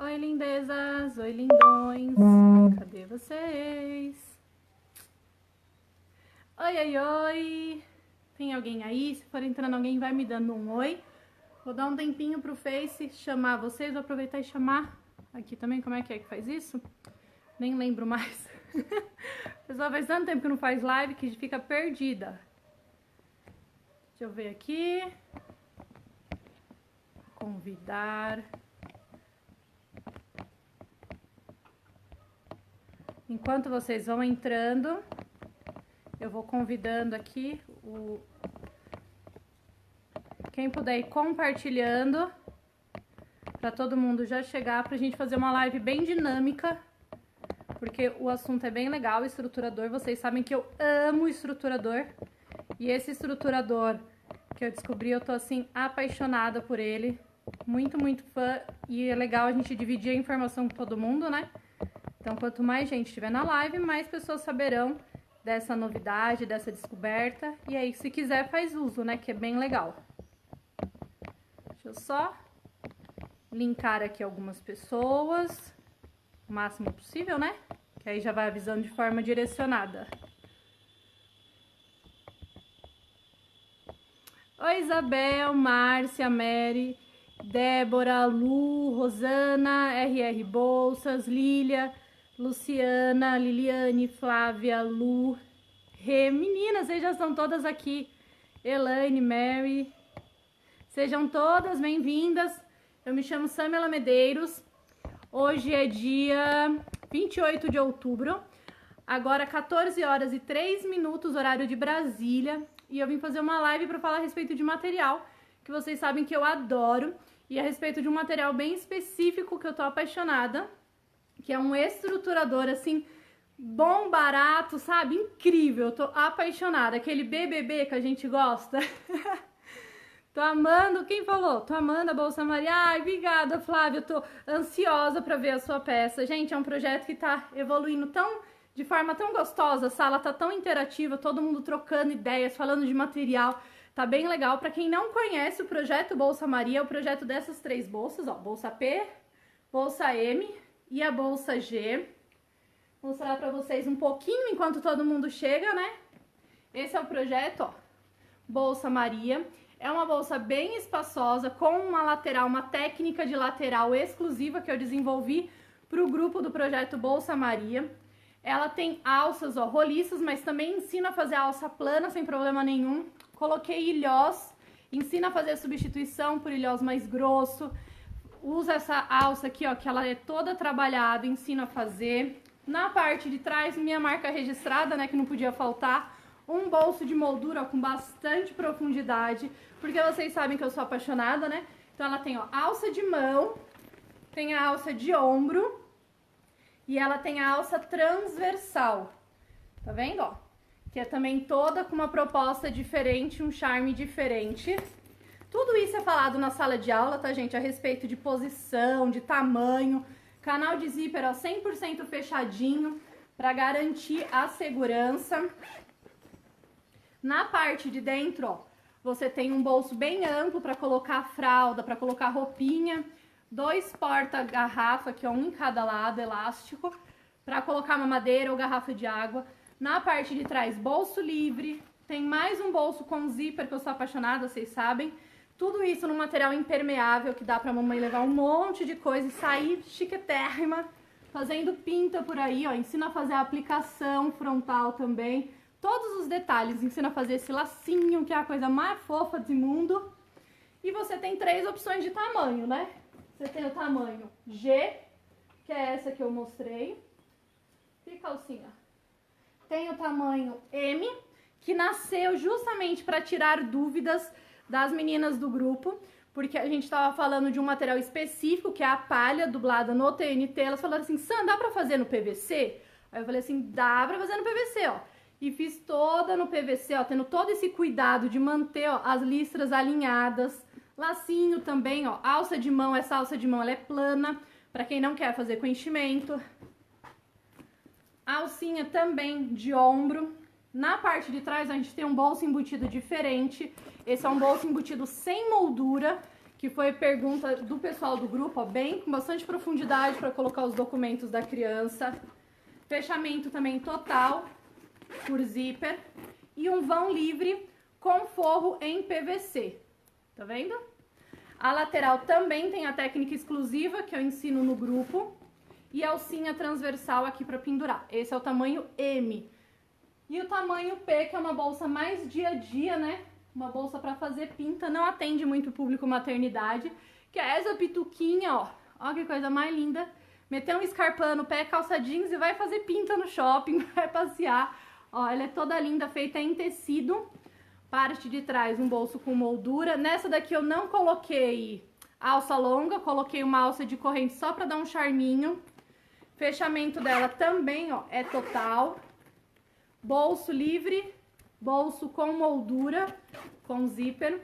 Oi, lindezas! Oi, lindões! Cadê vocês? Oi, oi, oi! Tem alguém aí? Se for entrando alguém, vai me dando um oi. Vou dar um tempinho pro Face chamar vocês. Vou aproveitar e chamar aqui também. Como é que faz isso? Nem lembro mais. Pessoal, faz tanto tempo que não faz live que fica perdida. Deixa eu ver aqui. Convidar. Enquanto vocês vão entrando, eu vou convidando aqui quem puder ir compartilhando para todo mundo já chegar, pra gente fazer uma live bem dinâmica, porque o assunto é bem legal, estruturador. Vocês sabem que eu amo estruturador, e esse estruturador que eu descobri, eu tô assim apaixonada por ele, muito, muito fã, e é legal a gente dividir a informação com todo mundo, né? Então, quanto mais gente estiver na live, mais pessoas saberão dessa novidade, dessa descoberta. E aí, se quiser, faz uso, né? Que é bem legal. Deixa eu só linkar aqui algumas pessoas, o máximo possível, né? Que aí já vai avisando de forma direcionada. Oi, Isabel, Márcia, Mary, Débora, Lu, Rosana, RR Bolsas, Lília, Luciana, Liliane, Flávia, Lu, Rê. Meninas, vocês já estão todas aqui. Elaine, Mary. Sejam todas bem-vindas. Eu me chamo Samela Medeiros. Hoje é dia 28 de outubro. Agora 14 horas e 3 minutos, horário de Brasília. E eu vim fazer uma live para falar a respeito de material que vocês sabem que eu adoro. E a respeito de um material bem específico que eu tô apaixonada, que é um estruturador, assim, bom, barato, sabe? Incrível, eu tô apaixonada. Aquele BBB que a gente gosta. Tô amando, quem falou? Tô amando a Bolsa Maria. Ai, obrigada, Flávia, eu tô ansiosa pra ver a sua peça. Gente, é um projeto que tá evoluindo de forma tão gostosa, a sala tá tão interativa, todo mundo trocando ideias, falando de material. Tá bem legal. Pra quem não conhece o projeto Bolsa Maria, é o projeto dessas três bolsas, ó, Bolsa P, Bolsa M e a Bolsa G. Vou mostrar pra vocês um pouquinho enquanto todo mundo chega, né? Esse é o projeto, ó, Bolsa Maria. É uma bolsa bem espaçosa, com uma lateral, uma técnica de lateral exclusiva que eu desenvolvi pro grupo do projeto Bolsa Maria. Ela tem alças, ó, roliças, mas também ensina a fazer a alça plana sem problema nenhum. Coloquei ilhós, ensina a fazer a substituição por ilhós mais grosso. Usa essa alça aqui, ó, que ela é toda trabalhada, ensina a fazer. Na parte de trás, minha marca registrada, né, que não podia faltar. Um bolso de moldura, ó, com bastante profundidade, porque vocês sabem que eu sou apaixonada, né? Então ela tem, ó, alça de mão, tem a alça de ombro e ela tem a alça transversal. Tá vendo, ó? Que é também toda com uma proposta diferente, um charme diferente. Tudo isso é falado na sala de aula, tá, gente? A respeito de posição, de tamanho. Canal de zíper, ó, 100% fechadinho, para garantir a segurança. Na parte de dentro, ó, você tem um bolso bem amplo para colocar fralda, para colocar roupinha. 2 porta-garrafa, aqui, ó, um em cada lado, elástico, para colocar mamadeira ou garrafa de água. Na parte de trás, bolso livre. Tem mais um bolso com zíper, que eu sou apaixonada, vocês sabem. Tudo isso num material impermeável, que dá pra mamãe levar um monte de coisa e sair chiquetérrima, fazendo pinta por aí, ó. Ensina a fazer a aplicação frontal também. Todos os detalhes, ensina a fazer esse lacinho, que é a coisa mais fofa do mundo. E você tem 3 opções de tamanho, né? Você tem o tamanho G, que é essa que eu mostrei. E calcinha. Tem o tamanho M, que nasceu justamente para tirar dúvidas das meninas do grupo, porque a gente estava falando de um material específico, que é a palha dublada no TNT. Elas falaram assim, Sam, dá para fazer no PVC? Aí eu falei assim, dá para fazer no PVC, ó. E fiz toda no PVC, ó, tendo todo esse cuidado de manter, ó, as listras alinhadas. Lacinho também, ó, alça de mão, essa alça de mão ela é plana, para quem não quer fazer com enchimento. Alcinha também de ombro. Na parte de trás a gente tem um bolso embutido diferente. Esse é um bolso embutido sem moldura, que foi pergunta do pessoal do grupo, ó, bem com bastante profundidade para colocar os documentos da criança. Fechamento também total por zíper e um vão livre com forro em PVC. Tá vendo? A lateral também tem a técnica exclusiva que eu ensino no grupo e alcinha transversal aqui para pendurar. Esse é o tamanho M. E o tamanho P, que é uma bolsa mais dia a dia, né? Uma bolsa para fazer pinta, não atende muito o público maternidade, que é essa pituquinha, ó. Ó que coisa mais linda. Meter um escarpão no pé, calça jeans e vai fazer pinta no shopping, vai passear. Ó, ela é toda linda, feita em tecido. Parte de trás, um bolso com moldura. Nessa daqui eu não coloquei alça longa, coloquei uma alça de corrente só para dar um charminho. Fechamento dela também, ó, é total. Bolso livre, bolso com moldura, com zíper,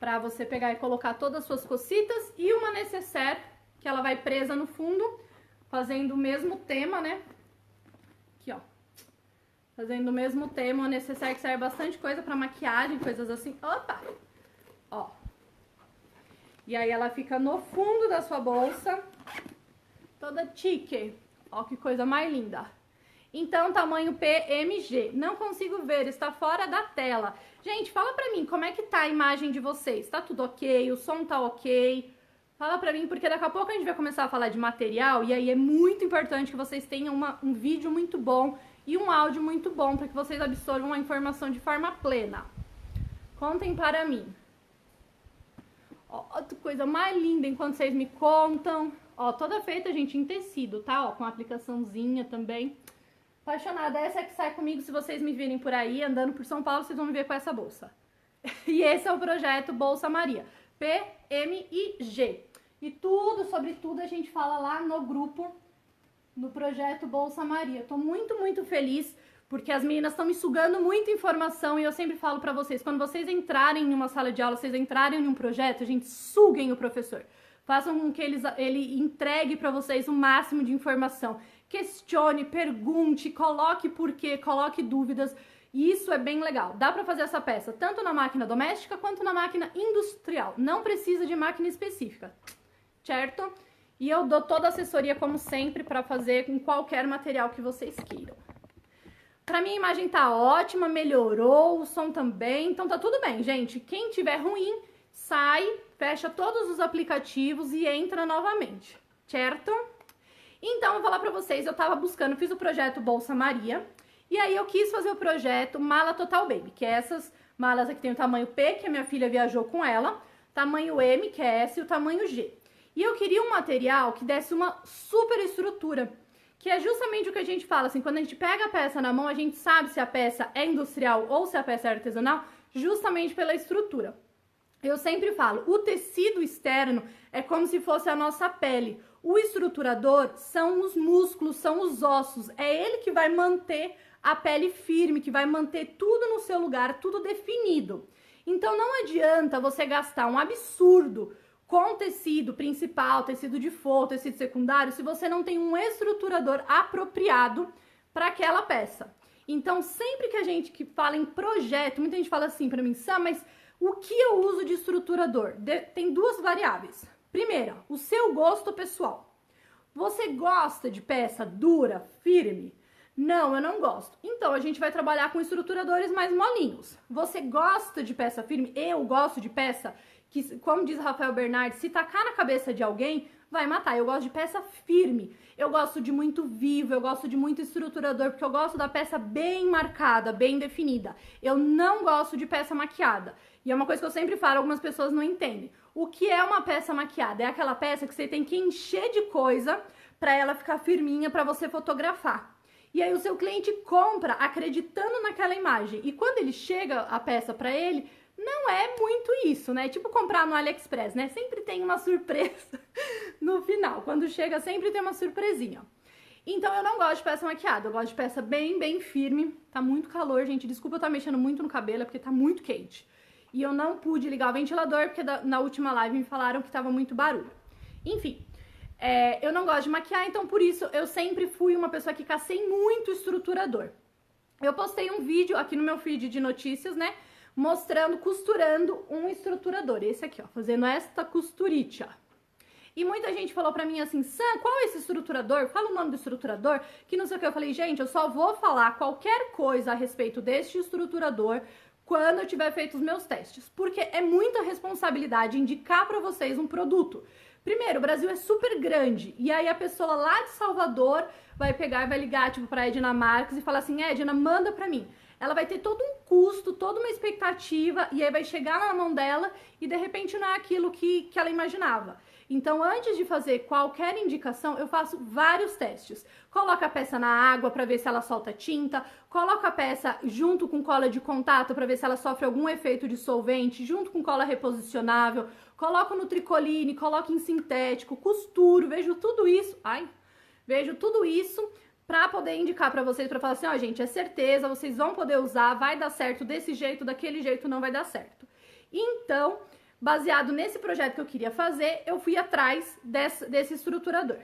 para você pegar e colocar todas as suas cocitas. E uma necessaire, que ela vai presa no fundo, fazendo o mesmo tema, né? Aqui, ó. Fazendo o mesmo tema, uma necessaire que serve bastante coisa para maquiagem, coisas assim. Opa! Ó. E aí ela fica no fundo da sua bolsa, toda chique. Ó, que coisa mais linda. Então, tamanho PMG. Não consigo ver, está fora da tela. Gente, fala pra mim, como é que tá a imagem de vocês? Tá tudo ok? O som tá ok? Fala pra mim, porque daqui a pouco a gente vai começar a falar de material, e aí é muito importante que vocês tenham um vídeo muito bom e um áudio muito bom, para que vocês absorvam a informação de forma plena. Contem para mim. Ó, que coisa mais linda enquanto vocês me contam. Ó, toda feita, gente, em tecido, tá? Ó, com aplicaçãozinha também. Apaixonada, essa é que sai comigo. Se vocês me virem por aí, andando por São Paulo, vocês vão me ver com essa bolsa. E esse é o projeto Bolsa Maria, P, M e G. E tudo, sobre tudo, a gente fala lá no grupo, no projeto Bolsa Maria. Tô muito, muito feliz, porque as meninas estão me sugando muita informação e eu sempre falo pra vocês, quando vocês entrarem em uma sala de aula, vocês entrarem em um projeto, gente, suguem o professor. Façam com que ele entregue pra vocês o máximo de informação. Questione, pergunte, coloque porquê, coloque dúvidas. E isso é bem legal. Dá pra fazer essa peça tanto na máquina doméstica quanto na máquina industrial. Não precisa de máquina específica, certo? E eu dou toda a assessoria, como sempre, pra fazer com qualquer material que vocês queiram. Pra mim a imagem tá ótima, melhorou, o som também, então tá tudo bem, gente. Quem tiver ruim, sai, fecha todos os aplicativos e entra novamente, certo? Então, eu vou falar pra vocês, eu tava buscando, fiz o projeto Bolsa Maria, e aí eu quis fazer o projeto Mala Total Baby, que é essas malas aqui tem o tamanho P, que a minha filha viajou com ela, tamanho M, que é S, e o tamanho G. E eu queria um material que desse uma super estrutura, que é justamente o que a gente fala, assim, quando a gente pega a peça na mão, a gente sabe se a peça é industrial ou se a peça é artesanal, justamente pela estrutura. Eu sempre falo, o tecido externo é como se fosse a nossa pele. O estruturador são os músculos, são os ossos. É ele que vai manter a pele firme, que vai manter tudo no seu lugar, tudo definido. Então não adianta você gastar um absurdo com tecido principal, tecido de forro, tecido secundário, se você não tem um estruturador apropriado para aquela peça. Então sempre que a gente fala em projeto, muita gente fala assim para mim, Sam, mas o que eu uso de estruturador? Tem duas variáveis. Primeira, o seu gosto pessoal. Você gosta de peça dura, firme? Não, eu não gosto. Então, a gente vai trabalhar com estruturadores mais molinhos. Você gosta de peça firme? Eu gosto de peça que, como diz Rafael Bernardi, se tacar na cabeça de alguém, vai matar. Eu gosto de peça firme. Eu gosto de muito vivo, eu gosto de muito estruturador, porque eu gosto da peça bem marcada, bem definida. Eu não gosto de peça maquiada. E é uma coisa que eu sempre falo, algumas pessoas não entendem. O que é uma peça maquiada? É aquela peça que você tem que encher de coisa para ela ficar firminha para você fotografar. E aí o seu cliente compra acreditando naquela imagem. E quando ele chega a peça para ele, não é muito isso, né? Tipo comprar no AliExpress, né? Sempre tem uma surpresa no final. Quando chega, sempre tem uma surpresinha. Então eu não gosto de peça maquiada, eu gosto de peça bem, bem firme. Tá muito calor, gente. Desculpa eu estar mexendo muito no cabelo, é porque tá muito quente. E eu não pude ligar o ventilador, porque na última live me falaram que tava muito barulho. Enfim, eu não gosto de maquiar, então por isso eu sempre fui uma pessoa que cacei muito estruturador. Eu postei um vídeo aqui no meu feed de notícias, né? mostrando, costurando um estruturador. Esse aqui, ó, fazendo esta costurite, ó. E muita gente falou pra mim assim, Sam, qual é esse estruturador? Fala o nome do estruturador, que não sei o que. Eu falei, gente, eu só vou falar qualquer coisa a respeito deste estruturador quando eu tiver feito os meus testes. Porque é muita responsabilidade indicar pra vocês um produto. Primeiro, o Brasil é super grande, e aí a pessoa lá de Salvador vai pegar e vai ligar, tipo, pra Edna Marques e falar assim, Edna, manda pra mim. Ela vai ter todo um custo, toda uma expectativa, e aí vai chegar na mão dela e de repente não é aquilo que ela imaginava. Então, antes de fazer qualquer indicação, eu faço vários testes. Coloco a peça na água para ver se ela solta tinta, coloco a peça junto com cola de contato para ver se ela sofre algum efeito de solvente, junto com cola reposicionável, coloco no tricoline, coloco em sintético, costuro, vejo tudo isso, vejo tudo isso para poder indicar para vocês, para falar assim, ó, gente, é certeza, vocês vão poder usar, vai dar certo desse jeito, daquele jeito não vai dar certo. Então, baseado nesse projeto que eu queria fazer, eu fui atrás desse estruturador.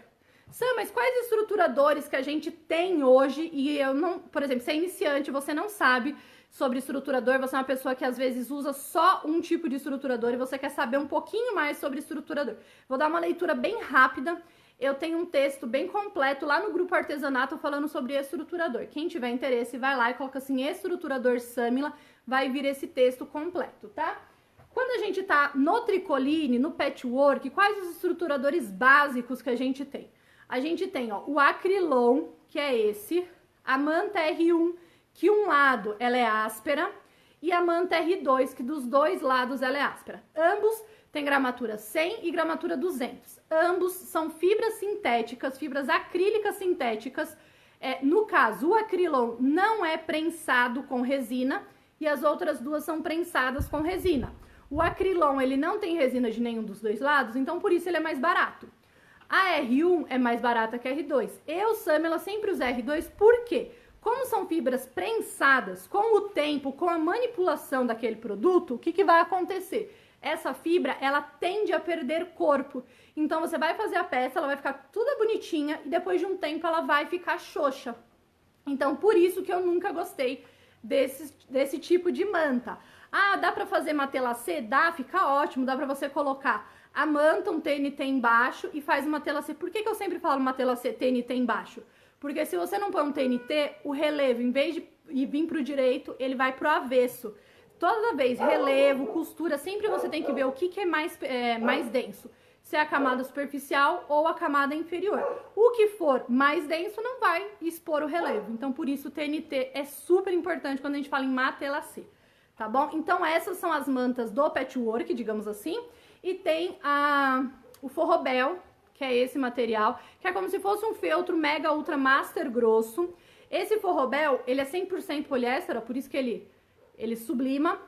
Sam, mas quais estruturadores que a gente tem hoje e eu não... Por exemplo, você é iniciante, você não sabe sobre estruturador, você é uma pessoa que às vezes usa só um tipo de estruturador e você quer saber um pouquinho mais sobre estruturador. Vou dar uma leitura bem rápida. Eu tenho um texto bem completo lá no grupo Artesanato falando sobre estruturador. Quem tiver interesse, vai lá e coloca assim, estruturador Samila, vai vir esse texto completo, tá? Quando a gente tá no tricoline, no patchwork, quais os estruturadores básicos que a gente tem? A gente tem, ó, o acrilon, que é esse, a manta R1, que um lado ela é áspera, e a manta R2, que dos dois lados ela é áspera. Ambos têm gramatura 100 e gramatura 200. Ambos são fibras sintéticas, fibras acrílicas sintéticas. No caso, o acrilon não é prensado com resina e as outras duas são prensadas com resina. O acrilon, ele não tem resina de nenhum dos dois lados, então por isso ele é mais barato. A R1 é mais barata que a R2. Eu, Samila, sempre uso a R2, por quê? Como são fibras prensadas, com o tempo, com a manipulação daquele produto, o que vai acontecer? Essa fibra, ela tende a perder corpo. Então, você vai fazer a peça, ela vai ficar toda bonitinha e depois de um tempo ela vai ficar xoxa. Então, por isso que eu nunca gostei desse tipo de manta. Ah, dá pra fazer matelassê? Dá, fica ótimo, dá pra você colocar a manta, um TNT embaixo e faz uma matelassê. Por que eu sempre falo matelassê, TNT embaixo? Porque se você não põe um TNT, o relevo, em vez de vir pro direito, ele vai pro avesso. Toda vez, relevo, costura, sempre você tem que ver o que é mais denso. Se é a camada superficial ou a camada inferior. O que for mais denso não vai expor o relevo. Então, por isso, o TNT é super importante quando a gente fala em matelassê. Tá bom? Então, essas são as mantas do patchwork, digamos assim. E tem o forrobel, que é esse material, que é como se fosse um feltro mega ultra master grosso. Esse forrobel, ele é 100% poliéster, ó, por isso que ele sublima.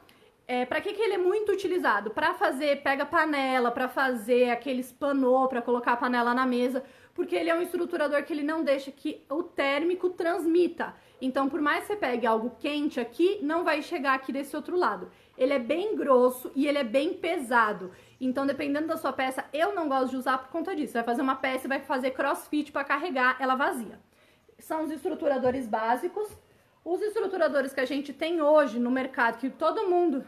Para que ele é muito utilizado? Para fazer pega panela, para fazer aqueles panô, para colocar a panela na mesa, porque ele é um estruturador que ele não deixa que o térmico transmita. Então, por mais que você pegue algo quente aqui, não vai chegar aqui desse outro lado. Ele é bem grosso e ele é bem pesado. Então, dependendo da sua peça, eu não gosto de usar por conta disso. Você vai fazer uma peça e vai fazer crossfit para carregar ela vazia. São os estruturadores básicos. Os estruturadores que a gente tem hoje no mercado, que todo mundo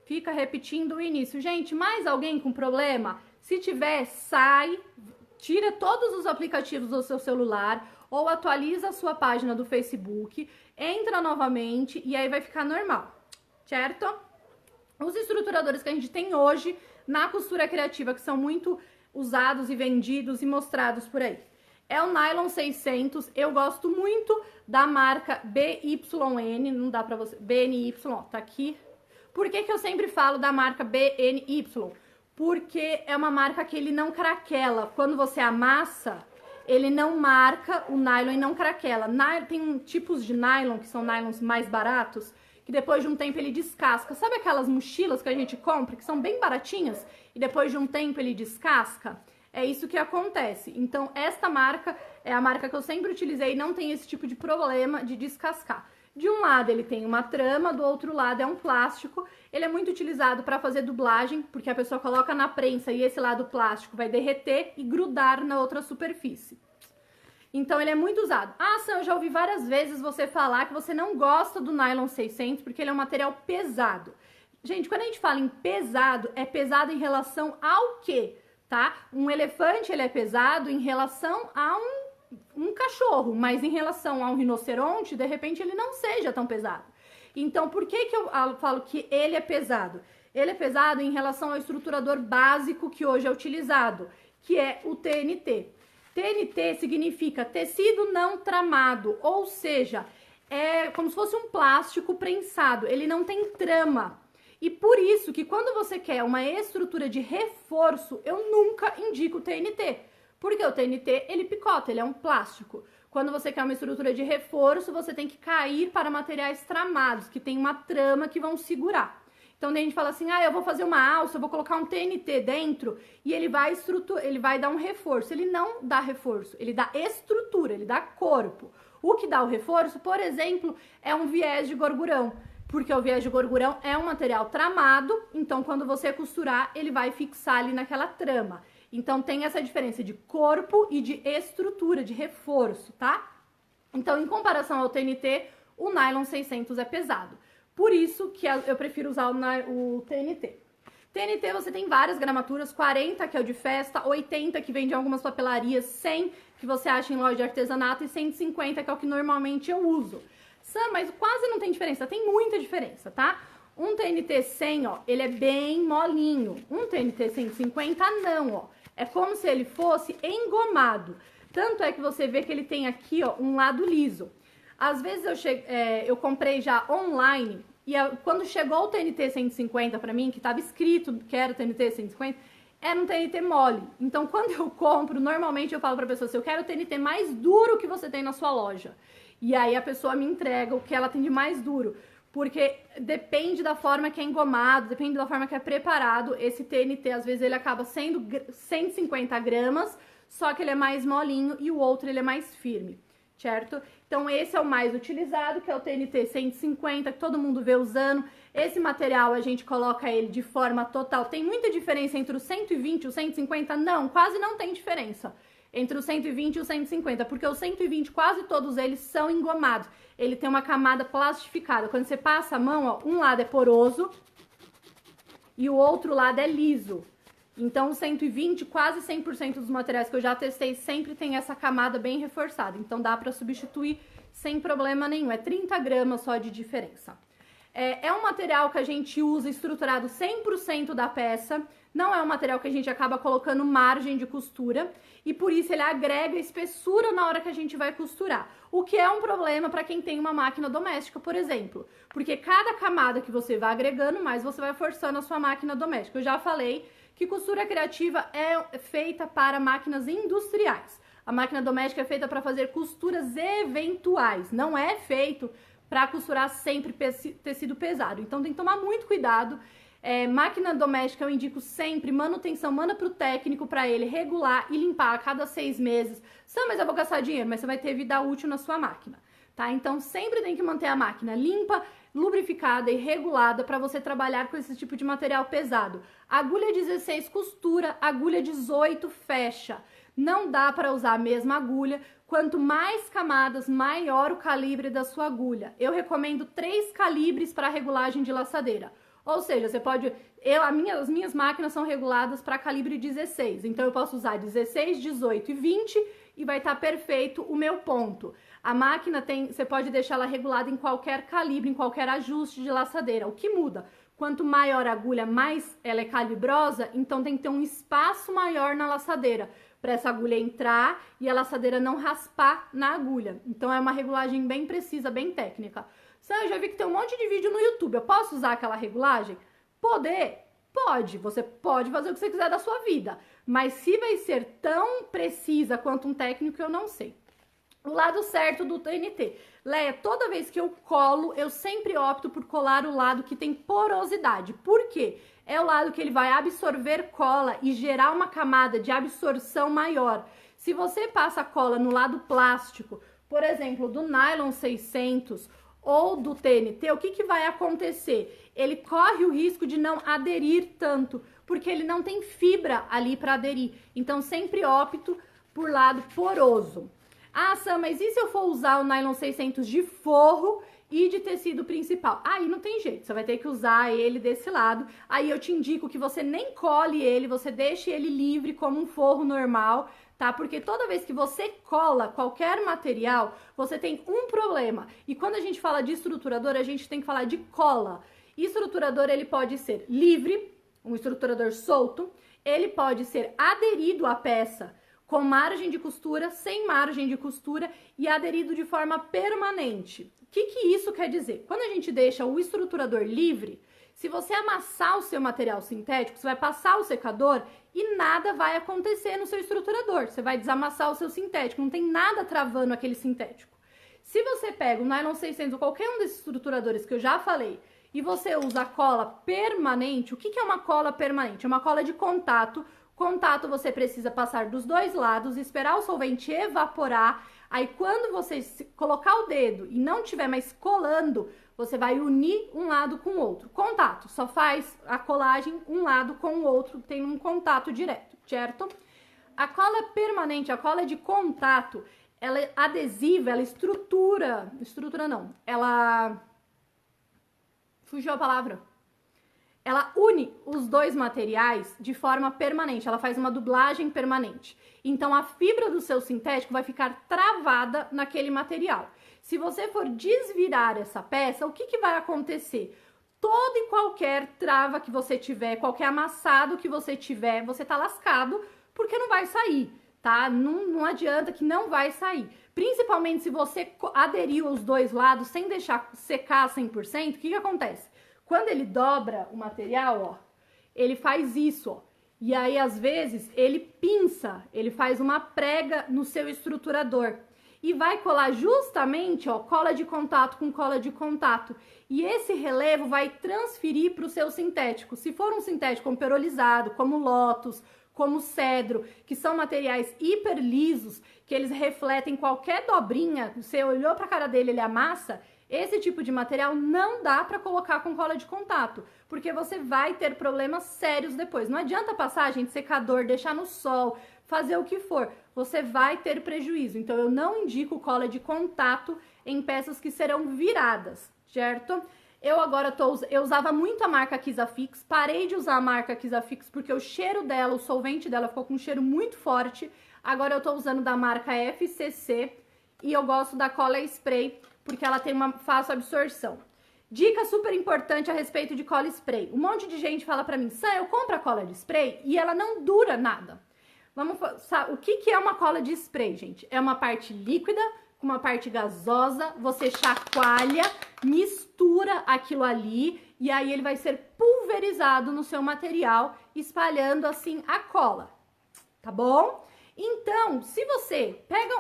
fica repetindo o início. Gente, mais alguém com problema? Se tiver, sai, tira todos os aplicativos do seu celular ou atualiza a sua página do Facebook, entra novamente e aí vai ficar normal, certo? Os estruturadores que a gente tem hoje na costura criativa, que são muito usados e vendidos e mostrados por aí. É o Nylon 600, eu gosto muito da marca BYN, não dá pra você, BNY, ó, tá aqui. Por que eu sempre falo da marca BNY? Porque é uma marca que ele não craquela. Quando você amassa, ele não marca o nylon e não craquela. Tem tipos de nylon, que são nylons mais baratos, que depois de um tempo ele descasca. Sabe aquelas mochilas que a gente compra, que são bem baratinhas, e depois de um tempo ele descasca? É isso que acontece. Então, esta marca é a marca que eu sempre utilizei e não tem esse tipo de problema de descascar. De um lado ele tem uma trama, do outro lado é um plástico. Ele é muito utilizado para fazer dublagem, porque a pessoa coloca na prensa e esse lado plástico vai derreter e grudar na outra superfície. Então ele é muito usado. Ah, Sam, eu já ouvi várias vezes você falar que você não gosta do nylon 600 porque ele é um material pesado. Gente, quando a gente fala em pesado, é pesado em relação ao quê? Tá? Um elefante, ele é pesado em relação a um cachorro, mas em relação a um rinoceronte, de repente ele não seja tão pesado. Então, por que eu falo que ele é pesado? Ele é pesado em relação ao estruturador básico que hoje é utilizado, que é o TNT. TNT significa tecido não tramado, ou seja, é como se fosse um plástico prensado, ele não tem trama. E por isso que quando você quer uma estrutura de reforço, eu nunca indico o TNT. Porque o TNT, ele picota, ele é um plástico. Quando você quer uma estrutura de reforço, você tem que cair para materiais tramados, que tem uma trama que vão segurar. Então, a gente fala assim, eu vou fazer uma alça, eu vou colocar um TNT dentro e ele vai dar um reforço. Ele não dá reforço, ele dá estrutura, ele dá corpo. O que dá o reforço, por exemplo, é um viés de gorgurão. Porque o viés de gorgurão é um material tramado, então quando você costurar, ele vai fixar ali naquela trama. Então tem essa diferença de corpo e de estrutura, de reforço, tá? Então, em comparação ao TNT, o nylon 600 é pesado. Por isso que eu prefiro usar o TNT. TNT você tem várias gramaturas, 40 que é o de festa, 80 que vem de algumas papelarias, 100 que você acha em loja de artesanato e 150 que é o que normalmente eu uso. Sam, mas quase não tem diferença, tem muita diferença, tá? Um TNT 100, ó, ele é bem molinho. Um TNT 150 não, ó. É como se ele fosse engomado. Tanto é que você vê que ele tem aqui, ó, um lado liso. Às vezes eu comprei já online e quando chegou o TNT 150 pra mim, que tava escrito que era o TNT 150, era um TNT mole. Então, quando eu compro, normalmente eu falo pra pessoa assim, eu quero o TNT mais duro que você tem na sua loja. E aí a pessoa me entrega o que ela tem de mais duro. Porque depende da forma que é engomado, depende da forma que é preparado. Esse TNT, às vezes, ele acaba sendo 150 gramas, só que ele é mais molinho e o outro ele é mais firme, certo? Então esse é o mais utilizado, que é o TNT 150, que todo mundo vê usando. Esse material a gente coloca ele de forma total. Tem muita diferença entre o 120 e o 150? Não, quase não tem diferença entre o 120 e o 150, porque o 120 quase todos eles são engomados. Ele tem uma camada plastificada. Quando você passa a mão, ó, um lado é poroso e o outro lado é liso. Então, o 120, quase 100% dos materiais que eu já testei sempre tem essa camada bem reforçada. Então, dá para substituir sem problema nenhum. É 30 gramas só de diferença. É um material que a gente usa estruturado 100% da peça. Não é um material que a gente acaba colocando margem de costura. E por isso ele agrega espessura na hora que a gente vai costurar. O que é um problema para quem tem uma máquina doméstica, por exemplo. Porque cada camada que você vai agregando, mais você vai forçando a sua máquina doméstica. Eu já falei que costura criativa é feita para máquinas industriais. A máquina doméstica é feita para fazer costuras eventuais. Não é feito para costurar sempre tecido pesado. Então tem que tomar muito cuidado. Máquina doméstica eu indico sempre manutenção, manda pro técnico para ele regular e limpar a cada 6 meses. Sam, mas eu vou gastar dinheiro, mas você vai ter vida útil na sua máquina, tá? Então sempre tem que manter a máquina limpa, lubrificada e regulada para você trabalhar com esse tipo de material pesado. Agulha 16 costura, agulha 18 fecha. Não dá para usar a mesma agulha. Quanto mais camadas, maior o calibre da sua agulha. Eu recomendo 3 calibres para regulagem de laçadeira. Ou seja, você pode... as minhas máquinas são reguladas para calibre 16. Então, eu posso usar 16, 18 e 20 e vai estar perfeito o meu ponto. A máquina você pode deixar ela regulada em qualquer calibre, em qualquer ajuste de laçadeira. O que muda? Quanto maior a agulha, mais ela é calibrosa, então tem que ter um espaço maior na laçadeira para essa agulha entrar e a laçadeira não raspar na agulha. Então, é uma regulagem bem precisa, bem técnica. Eu já vi que tem um monte de vídeo no YouTube. Eu posso usar aquela regulagem? Poder? Pode. Você pode fazer o que você quiser da sua vida. Mas se vai ser tão precisa quanto um técnico, eu não sei. O lado certo do TNT. Leia, toda vez que eu colo, eu sempre opto por colar o lado que tem porosidade. Por quê? É o lado que ele vai absorver cola e gerar uma camada de absorção maior. Se você passa cola no lado plástico, por exemplo, do nylon 600 ou do TNT, o que vai acontecer? Ele corre o risco de não aderir tanto, porque ele não tem fibra ali para aderir. Então, sempre opto por lado poroso. Ah, Sam, mas e se eu for usar o nylon 600 de forro e de tecido principal? Aí não tem jeito, você vai ter que usar ele desse lado. Aí eu te indico que você nem cole ele, você deixe ele livre como um forro normal, tá? Porque toda vez que você cola qualquer material, você tem um problema. E quando a gente fala de estruturador, a gente tem que falar de cola. Estruturador, ele pode ser livre, um estruturador solto, ele pode ser aderido à peça, com margem de costura, sem margem de costura e aderido de forma permanente. O que isso quer dizer? Quando a gente deixa o estruturador livre, se você amassar o seu material sintético, você vai passar o secador e nada vai acontecer no seu estruturador. Você vai desamassar o seu sintético, não tem nada travando aquele sintético. Se você pega o nylon 600 ou qualquer um desses estruturadores que eu já falei, e você usa a cola permanente, o que é uma cola permanente? É uma cola de contato. Contato você precisa passar dos dois lados, esperar o solvente evaporar. Aí quando você colocar o dedo e não estiver mais colando, você vai unir um lado com o outro. Contato, só faz a colagem um lado com o outro, tem um contato direto, certo? A cola permanente, a cola de contato, ela é adesiva, ela estrutura não, ela... fugiu a palavra. Ela une os dois materiais de forma permanente, ela faz uma dublagem permanente. Então, a fibra do seu sintético vai ficar travada naquele material. Se você for desvirar essa peça, o que vai acontecer? Todo e qualquer trava que você tiver, qualquer amassado que você tiver, você tá lascado, porque não vai sair, tá? Não adianta que não vai sair. Principalmente se você aderiu os dois lados sem deixar secar 100%, o que acontece? Quando ele dobra o material, ó, ele faz isso, ó. E aí, às vezes, ele pinça, ele faz uma prega no seu estruturador. E vai colar justamente, ó, cola de contato com cola de contato. E esse relevo vai transferir para o seu sintético. Se for um sintético como perolizado, como lótus, como cedro, que são materiais hiper lisos, que eles refletem qualquer dobrinha, você olhou para a cara dele, ele amassa. Esse tipo de material não dá para colocar com cola de contato, porque você vai ter problemas sérios depois. Não adianta passar, gente, secador, deixar no sol, fazer o que for. Você vai ter prejuízo. Então, eu não indico cola de contato em peças que serão viradas, certo? Eu usava muito a marca Kisafix, parei de usar a marca Kisafix porque o cheiro dela, o solvente dela ficou com um cheiro muito forte. Agora eu tô usando da marca FCC e eu gosto da cola spray, porque ela tem uma fácil absorção. Dica super importante a respeito de cola spray. Um monte de gente fala pra mim, Sam, eu compro a cola de spray e ela não dura nada. O que é uma cola de spray, gente? É uma parte líquida com uma parte gasosa, você chacoalha, mistura aquilo ali e aí ele vai ser pulverizado no seu material, espalhando assim a cola, tá bom? Então, se você pega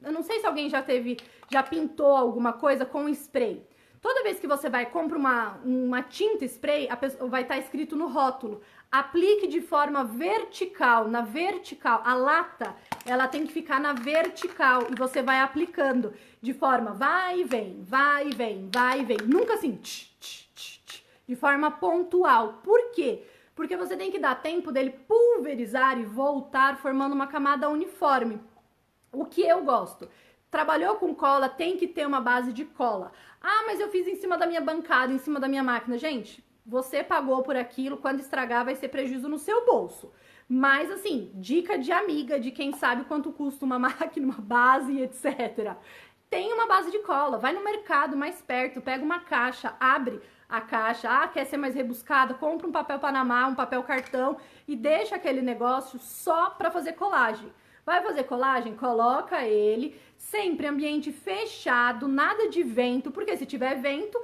eu não sei se alguém já pintou alguma coisa com spray. Toda vez que você compra uma tinta spray, vai estar escrito no rótulo, aplique de forma vertical, na vertical. A lata, ela tem que ficar na vertical e você vai aplicando de forma vai e vem, vai e vem, vai e vem. Nunca assim, de forma pontual. Por quê? Porque você tem que dar tempo dele pulverizar e voltar formando uma camada uniforme. O que eu gosto? Trabalhou com cola, tem que ter uma base de cola. Ah, mas eu fiz em cima da minha bancada, em cima da minha máquina. Gente, você pagou por aquilo, quando estragar vai ser prejuízo no seu bolso. Mas assim, dica de amiga, de quem sabe quanto custa uma máquina, uma base, etc. Tem uma base de cola, vai no mercado mais perto, pega uma caixa, abre a caixa. Ah, quer ser mais rebuscada? Compra um papel Panamá, um papel cartão e deixa aquele negócio só para fazer colagem. Vai fazer colagem? Coloca ele, sempre ambiente fechado, nada de vento, porque se tiver vento,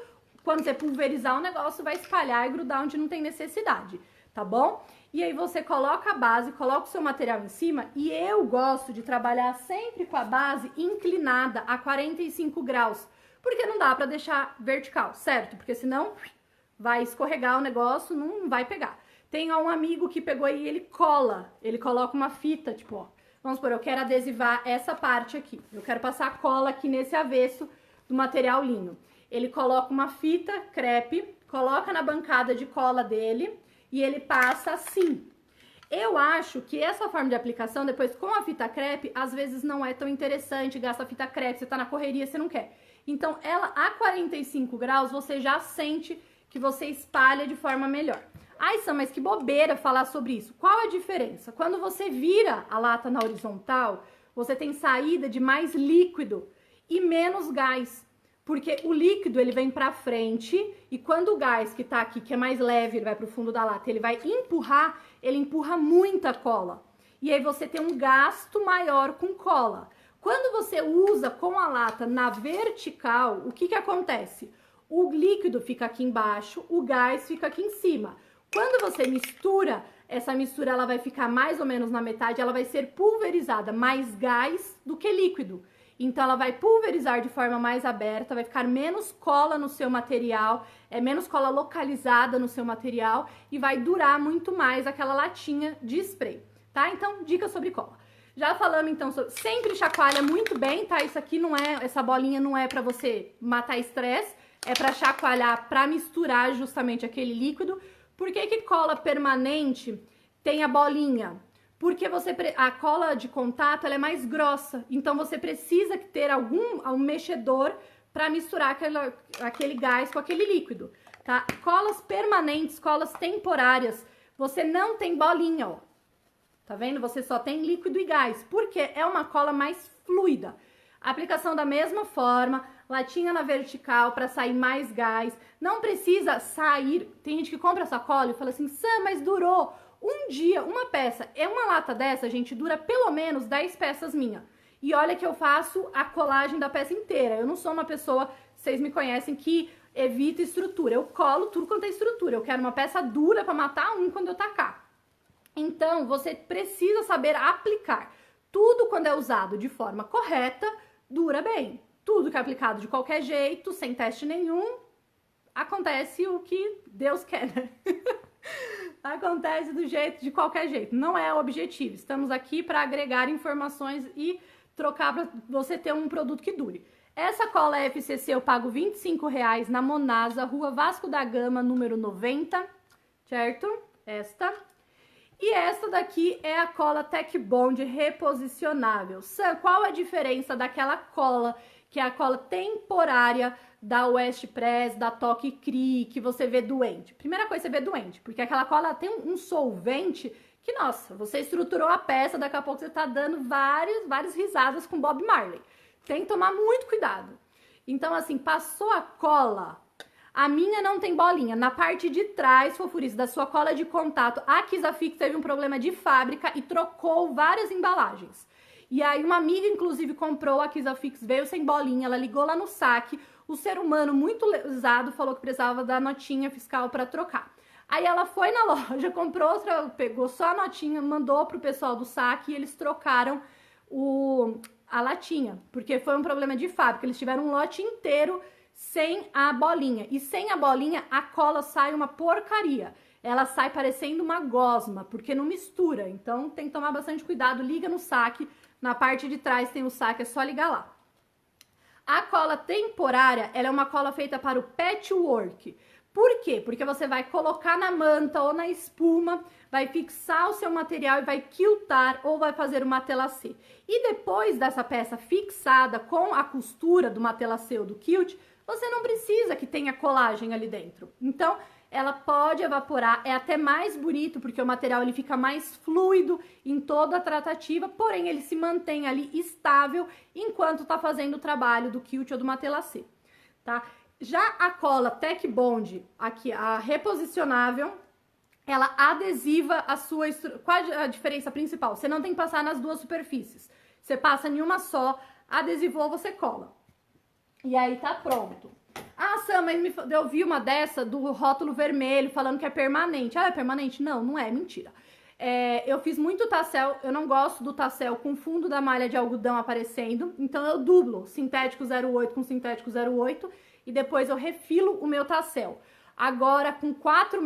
quando você pulverizar o negócio, vai espalhar e grudar onde não tem necessidade, tá bom? E aí você coloca a base, coloca o seu material em cima, e eu gosto de trabalhar sempre com a base inclinada a 45 graus, porque não dá pra deixar vertical, certo? Porque senão vai escorregar o negócio, não vai pegar. Tem um amigo que pegou e ele coloca uma fita, tipo, ó. Vamos supor, eu quero adesivar essa parte aqui. Eu quero passar cola aqui nesse avesso do material linho. Ele coloca uma fita crepe, coloca na bancada de cola dele e ele passa assim. Eu acho que essa forma de aplicação, depois com a fita crepe, às vezes não é tão interessante, gasta fita crepe, você tá na correria, você não quer. Então, ela a 45 graus, você já sente que você espalha de forma melhor. Ai, Sam, mas que bobeira falar sobre isso. Qual a diferença? Quando você vira a lata na horizontal, você tem saída de mais líquido e menos gás. Porque o líquido, ele vem pra frente e quando o gás que tá aqui, que é mais leve, ele vai pro fundo da lata, ele vai empurrar, ele empurra muita cola. E aí você tem um gasto maior com cola. Quando você usa com a lata na vertical, o que acontece? O líquido fica aqui embaixo, o gás fica aqui em cima. Quando você mistura, essa mistura ela vai ficar mais ou menos na metade, ela vai ser pulverizada, mais gás do que líquido. Então, ela vai pulverizar de forma mais aberta, vai ficar menos cola no seu material, menos cola localizada no seu material e vai durar muito mais aquela latinha de spray, tá? Então, dica sobre cola. Já falamos, então, sobre... sempre chacoalha muito bem, tá? Isso aqui não é, essa bolinha não é pra você matar estresse, é pra chacoalhar, pra misturar justamente aquele líquido. Por que que cola permanente tem a bolinha? Porque a cola de contato ela é mais grossa, então você precisa ter um mexedor para misturar aquele gás com aquele líquido, tá? Colas permanentes, colas temporárias, você não tem bolinha, ó. Tá vendo? Você só tem líquido e gás, porque é uma cola mais fluida. Aplicação da mesma forma, latinha na vertical para sair mais gás. Não precisa sair. Tem gente que compra essa cola e fala assim, Sam, mas durou um dia, uma peça. É uma lata dessa, gente, dura pelo menos 10 peças minha. E olha que eu faço a colagem da peça inteira. Eu não sou uma pessoa, vocês me conhecem, que evita estrutura. Eu colo tudo quanto é estrutura. Eu quero uma peça dura para matar um quando eu tacar. Então, você precisa saber aplicar. Tudo quando é usado de forma correta, dura bem. Tudo que é aplicado de qualquer jeito, sem teste nenhum, acontece o que Deus quer, né? Acontece do jeito, de qualquer jeito. Não é o objetivo. Estamos aqui para agregar informações e trocar para você ter um produto que dure. Essa cola FCC eu pago R$25 na Monasa, Rua Vasco da Gama, número 90, certo? Esta. E esta daqui é a cola Tech Bond reposicionável. Sam, qual a diferença daquela cola, que é a cola temporária da West Press, da Toque Cri, que você vê doente? Primeira coisa, você vê doente, porque aquela cola tem um solvente que, nossa, você estruturou a peça, daqui a pouco você tá dando várias risadas com Bob Marley. Tem que tomar muito cuidado. Então, assim, passou a cola... A minha não tem bolinha. Na parte de trás, fofurice, da sua cola de contato, a Kisafix teve um problema de fábrica e trocou várias embalagens. E aí uma amiga, inclusive, comprou a Kisafix, veio sem bolinha, ela ligou lá no saque, o ser humano muito lesado falou que precisava da notinha fiscal para trocar. Aí ela foi na loja, comprou outra, pegou só a notinha, mandou pro pessoal do saque e eles trocaram a latinha, porque foi um problema de fábrica, eles tiveram um lote inteiro sem a bolinha. E sem a bolinha, a cola sai uma porcaria. Ela sai parecendo uma gosma, porque não mistura. Então, tem que tomar bastante cuidado. Liga no saque. Na parte de trás tem o saque, é só ligar lá. A cola temporária, ela é uma cola feita para o patchwork. Por quê? Porque você vai colocar na manta ou na espuma, vai fixar o seu material e vai quiltar ou vai fazer uma telacê. E depois dessa peça fixada com a costura do matelacê ou do quilt, você não precisa que tenha colagem ali dentro. Então, ela pode evaporar, é até mais bonito, porque o material ele fica mais fluido em toda a tratativa, porém ele se mantém ali estável enquanto tá fazendo o trabalho do quilt ou do matelacê, tá? Já a cola Tech Bond, aqui, a reposicionável, ela adesiva a sua estrutura. Qual a diferença principal? Você não tem que passar nas duas superfícies. Você passa em uma só, adesivou, você cola. E aí tá pronto. Ah, Sam, mas eu vi uma dessa do rótulo vermelho falando que é permanente. Ah, é permanente? Não, não é, mentira. Eu fiz muito tassel, eu não gosto do tassel com fundo da malha de algodão aparecendo, então eu dublo sintético 08 com sintético 08 e depois eu refilo o meu tassel. Agora, com 4,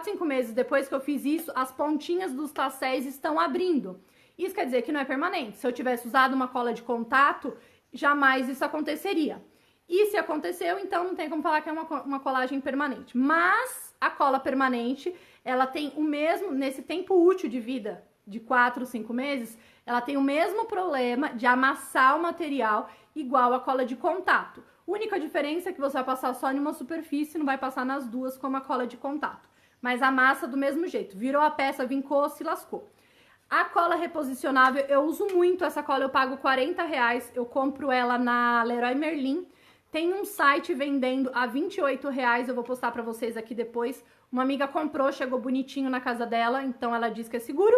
5 meses depois que eu fiz isso, as pontinhas dos tasséis estão abrindo. Isso quer dizer que não é permanente. Se eu tivesse usado uma cola de contato, jamais isso aconteceria. E se aconteceu, então não tem como falar que é uma colagem permanente. Mas a cola permanente, ela tem o mesmo, nesse tempo útil de vida de 4, 5 meses, ela tem o mesmo problema de amassar o material igual a cola de contato. A única diferença é que você vai passar só em uma superfície, não vai passar nas duas como a cola de contato. Mas amassa do mesmo jeito, virou a peça, vincou, se lascou. A cola reposicionável, eu uso muito essa cola, eu pago R$40, eu compro ela na Leroy Merlin. Tem um site vendendo a R$28, eu vou postar pra vocês aqui depois. Uma amiga comprou, chegou bonitinho na casa dela, então ela diz que é seguro.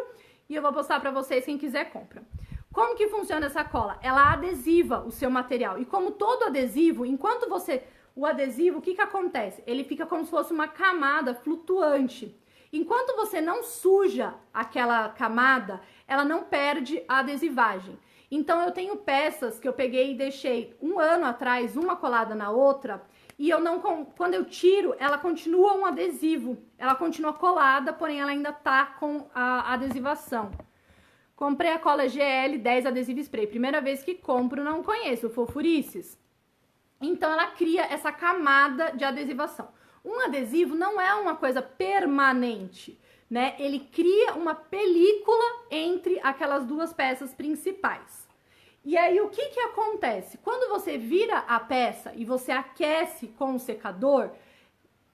E eu vou postar pra vocês, quem quiser compra. Como que funciona essa cola? Ela adesiva o seu material. E como todo adesivo, enquanto você... O adesivo, o que que acontece? Ele fica como se fosse uma camada flutuante. Enquanto você não suja aquela camada, ela não perde a adesivagem. Então, eu tenho peças que eu peguei e deixei um ano atrás, uma colada na outra, e eu não, quando eu tiro, ela continua um adesivo. Ela continua colada, porém ela ainda tá com a adesivação. Comprei a cola GL 10 adesivo spray. Primeira vez que compro, não conheço, Fofurices. Então, ela cria essa camada de adesivação. Um adesivo não é uma coisa permanente, né? Ele cria uma película entre aquelas duas peças principais. E aí, o que que acontece? Quando você vira a peça e você aquece com o secador,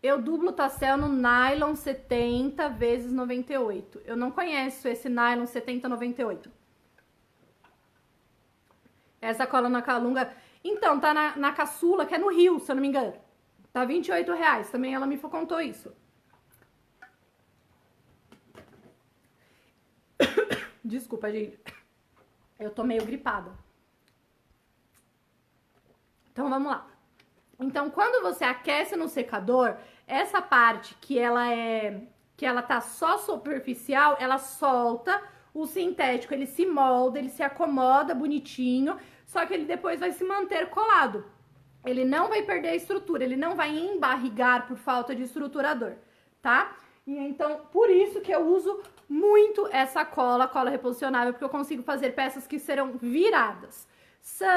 eu dublo o tassel no nylon 70 × 98. Eu não conheço esse nylon 70 × 98. Essa cola na Calunga... Então, tá na Caçula, que é no Rio, se eu não me engano. Tá R$28, também ela me contou isso. Desculpa, gente. Eu tô meio gripada. Então, vamos lá. Então, quando você aquece no secador, essa parte que ela tá só superficial, ela solta o sintético, ele se molda, ele se acomoda bonitinho, só que ele depois vai se manter colado. Ele não vai perder a estrutura, ele não vai embarrigar por falta de estruturador, tá? E então, por isso que eu uso muito essa cola reposicionável, porque eu consigo fazer peças que serão viradas.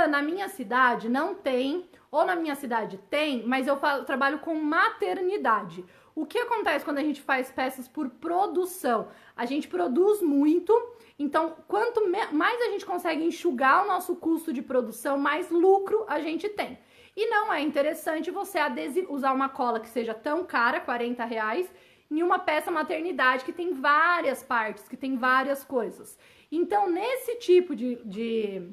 Na minha cidade não tem, ou na minha cidade tem, mas eu trabalho com maternidade. O que acontece quando a gente faz peças por produção? A gente produz muito, então quanto mais a gente consegue enxugar o nosso custo de produção, mais lucro a gente tem. E não é interessante você usar uma cola que seja tão cara, R$40, em uma peça maternidade que tem várias partes, que tem várias coisas. Então, nesse tipo de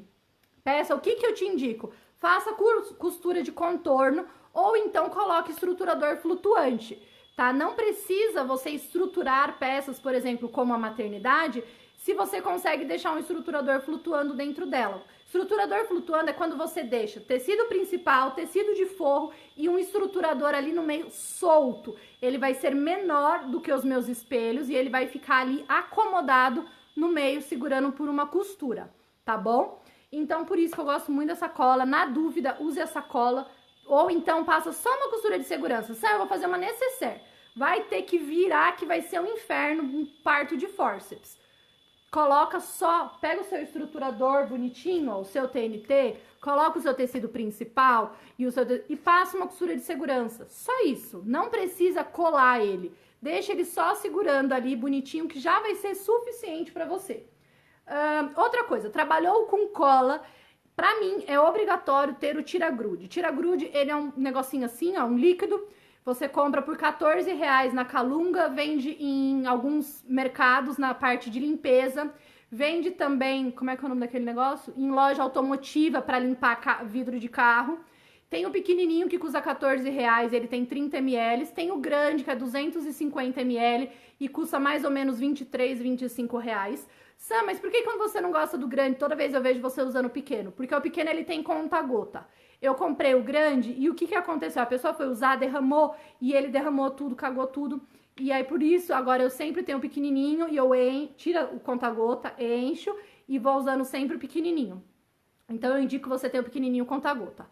peça, o que que eu te indico? Faça costura de contorno ou então coloque estruturador flutuante, tá? Não precisa você estruturar peças, por exemplo, como a maternidade, se você consegue deixar um estruturador flutuando dentro dela. Estruturador flutuando é quando você deixa tecido principal, tecido de forro e um estruturador ali no meio solto. Ele vai ser menor do que os meus espelhos e ele vai ficar ali acomodado no meio, segurando por uma costura, tá bom? Então, por isso que eu gosto muito dessa cola. Na dúvida, use essa cola ou então passa só uma costura de segurança. Eu vou fazer uma necessaire. Vai ter que virar que vai ser um inferno, um parto de fórceps. Coloca só, pega o seu estruturador bonitinho, ó, o seu TNT, coloca o seu tecido principal e passa uma costura de segurança. Só isso, não precisa colar ele. Deixa ele só segurando ali bonitinho, que já vai ser suficiente para você. Outra coisa, trabalhou com cola, pra mim é obrigatório ter o tira-grude. Tira-grude, ele é um negocinho assim, ó, um líquido. Você compra por R$14 na Calunga, vende em alguns mercados na parte de limpeza. Vende também, como é que é o nome daquele negócio? Em loja automotiva para limpar vidro de carro. Tem o pequenininho que custa R$14, ele tem 30 ml. Tem o grande que é 250 ml e custa mais ou menos R$23, R$25. Sam, mas por que quando você não gosta do grande, toda vez eu vejo você usando o pequeno? Porque o pequeno ele tem conta-gota. Eu comprei o grande e o que que aconteceu? A pessoa foi usar, derramou e ele derramou tudo, cagou tudo. E aí por isso agora eu sempre tenho o pequenininho e eu tiro o conta-gota, encho e vou usando sempre o pequenininho. Então eu indico você ter o pequenininho conta-gota.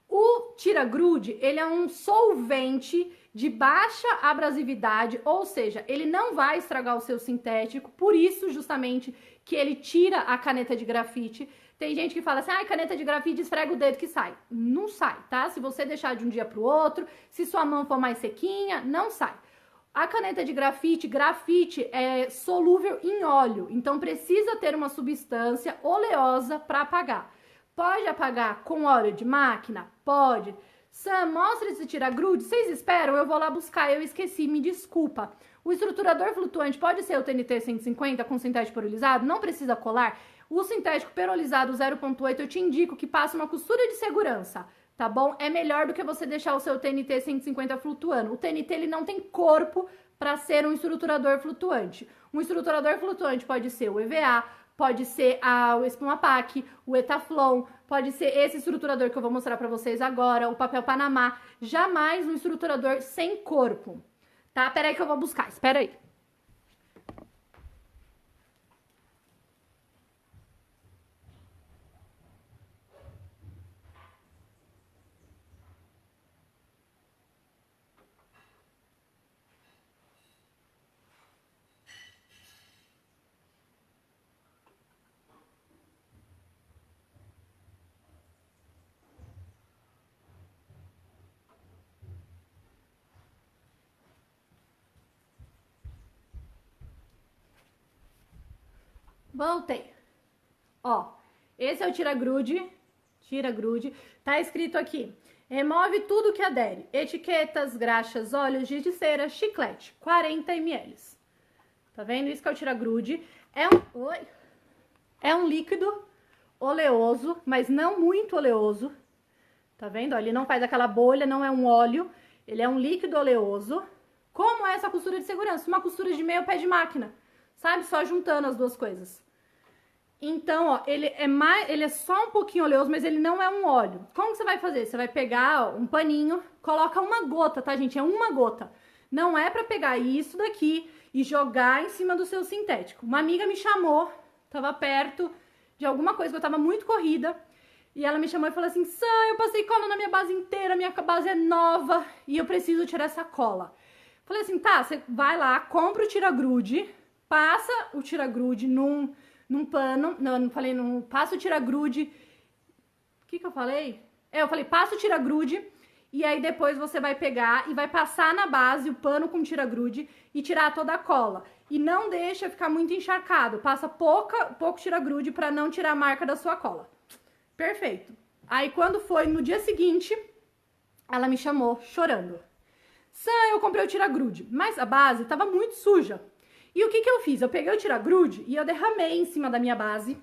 O tira-grude, ele é um solvente de baixa abrasividade, ou seja, ele não vai estragar o seu sintético, por isso justamente que ele tira a caneta de grafite. Tem gente que fala assim, caneta de grafite esfrega o dedo que sai. Não sai, tá? Se você deixar de um dia pro outro, se sua mão for mais sequinha, não sai. A caneta de grafite é solúvel em óleo, então precisa ter uma substância oleosa para apagar. Pode apagar com óleo de máquina? Pode. Sam, mostra esse tira-grude. Vocês esperam? Eu vou lá buscar, eu esqueci, me desculpa. O estruturador flutuante pode ser o TNT 150 com sintético perolizado? Não precisa colar? O sintético perolizado 0.8 eu te indico que passa uma costura de segurança, tá bom? É melhor do que você deixar o seu TNT 150 flutuando. O TNT ele não tem corpo para ser um estruturador flutuante. Um estruturador flutuante pode ser o EVA, pode ser o Espumapac, o Etaflon, pode ser esse estruturador que eu vou mostrar para vocês agora, o papel Panamá. Jamais um estruturador sem corpo, tá? Pera aí que eu vou buscar, espera aí. Voltei. Ó, esse é o tira-grude, tá escrito aqui, remove tudo que adere, etiquetas, graxas, óleos, giz de cera, chiclete, 40 ml. Tá vendo? Isso que é o tira-grude. É um líquido oleoso, mas não muito oleoso. Tá vendo? Ó, ele não faz aquela bolha, não é um óleo, ele é um líquido oleoso. Como é essa costura de segurança? Uma costura de meio pé de máquina, sabe? Só juntando as duas coisas. Então, ó, ele é só um pouquinho oleoso, mas ele não é um óleo. Como que você vai fazer? Você vai pegar, ó, um paninho, coloca uma gota, tá, gente? É uma gota. Não é pra pegar isso daqui e jogar em cima do seu sintético. Uma amiga me chamou, tava perto de alguma coisa que eu tava muito corrida, e ela me chamou e falou assim, Sam, eu passei cola na minha base inteira, minha base é nova e eu preciso tirar essa cola. Falei assim, tá, você vai lá, compra o tira-grude, passa o tira-grude num pano, não falei, passa o tira-grude, o que eu falei? Eu falei, passa o tira-grude, e aí depois você vai pegar e vai passar na base o pano com tira-grude e tirar toda a cola. E não deixa ficar muito encharcado, passa pouco tira-grude pra não tirar a marca da sua cola. Perfeito. Aí quando foi no dia seguinte, ela me chamou chorando. Sam, eu comprei o tira-grude, mas a base tava muito suja. E o que eu fiz? Eu peguei o tira-grude e eu derramei em cima da minha base.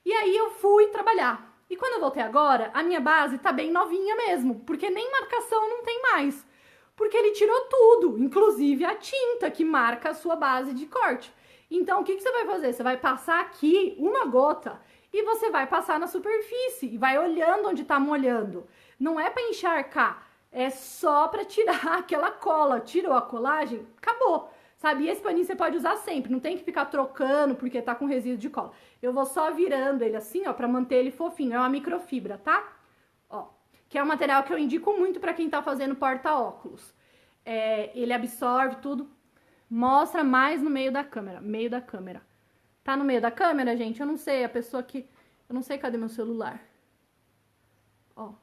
E aí eu fui trabalhar. E quando eu voltei agora, a minha base tá bem novinha mesmo, porque nem marcação não tem mais. Porque ele tirou tudo, inclusive a tinta que marca a sua base de corte. Então, o que você vai fazer? Você vai passar aqui uma gota e você vai passar na superfície e vai olhando onde tá molhando. Não é para encharcar, é só para tirar aquela cola. Tirou a colagem, acabou. Sabe, e esse paninho você pode usar sempre, não tem que ficar trocando porque tá com resíduo de cola. Eu vou só virando ele assim, ó, pra manter ele fofinho. É uma microfibra, tá? Ó, que é um material que eu indico muito pra quem tá fazendo porta-óculos. Ele absorve tudo. Mostra mais no meio da câmera, Tá no meio da câmera, gente? Eu não sei, a pessoa que... Eu não sei cadê meu celular. Ó.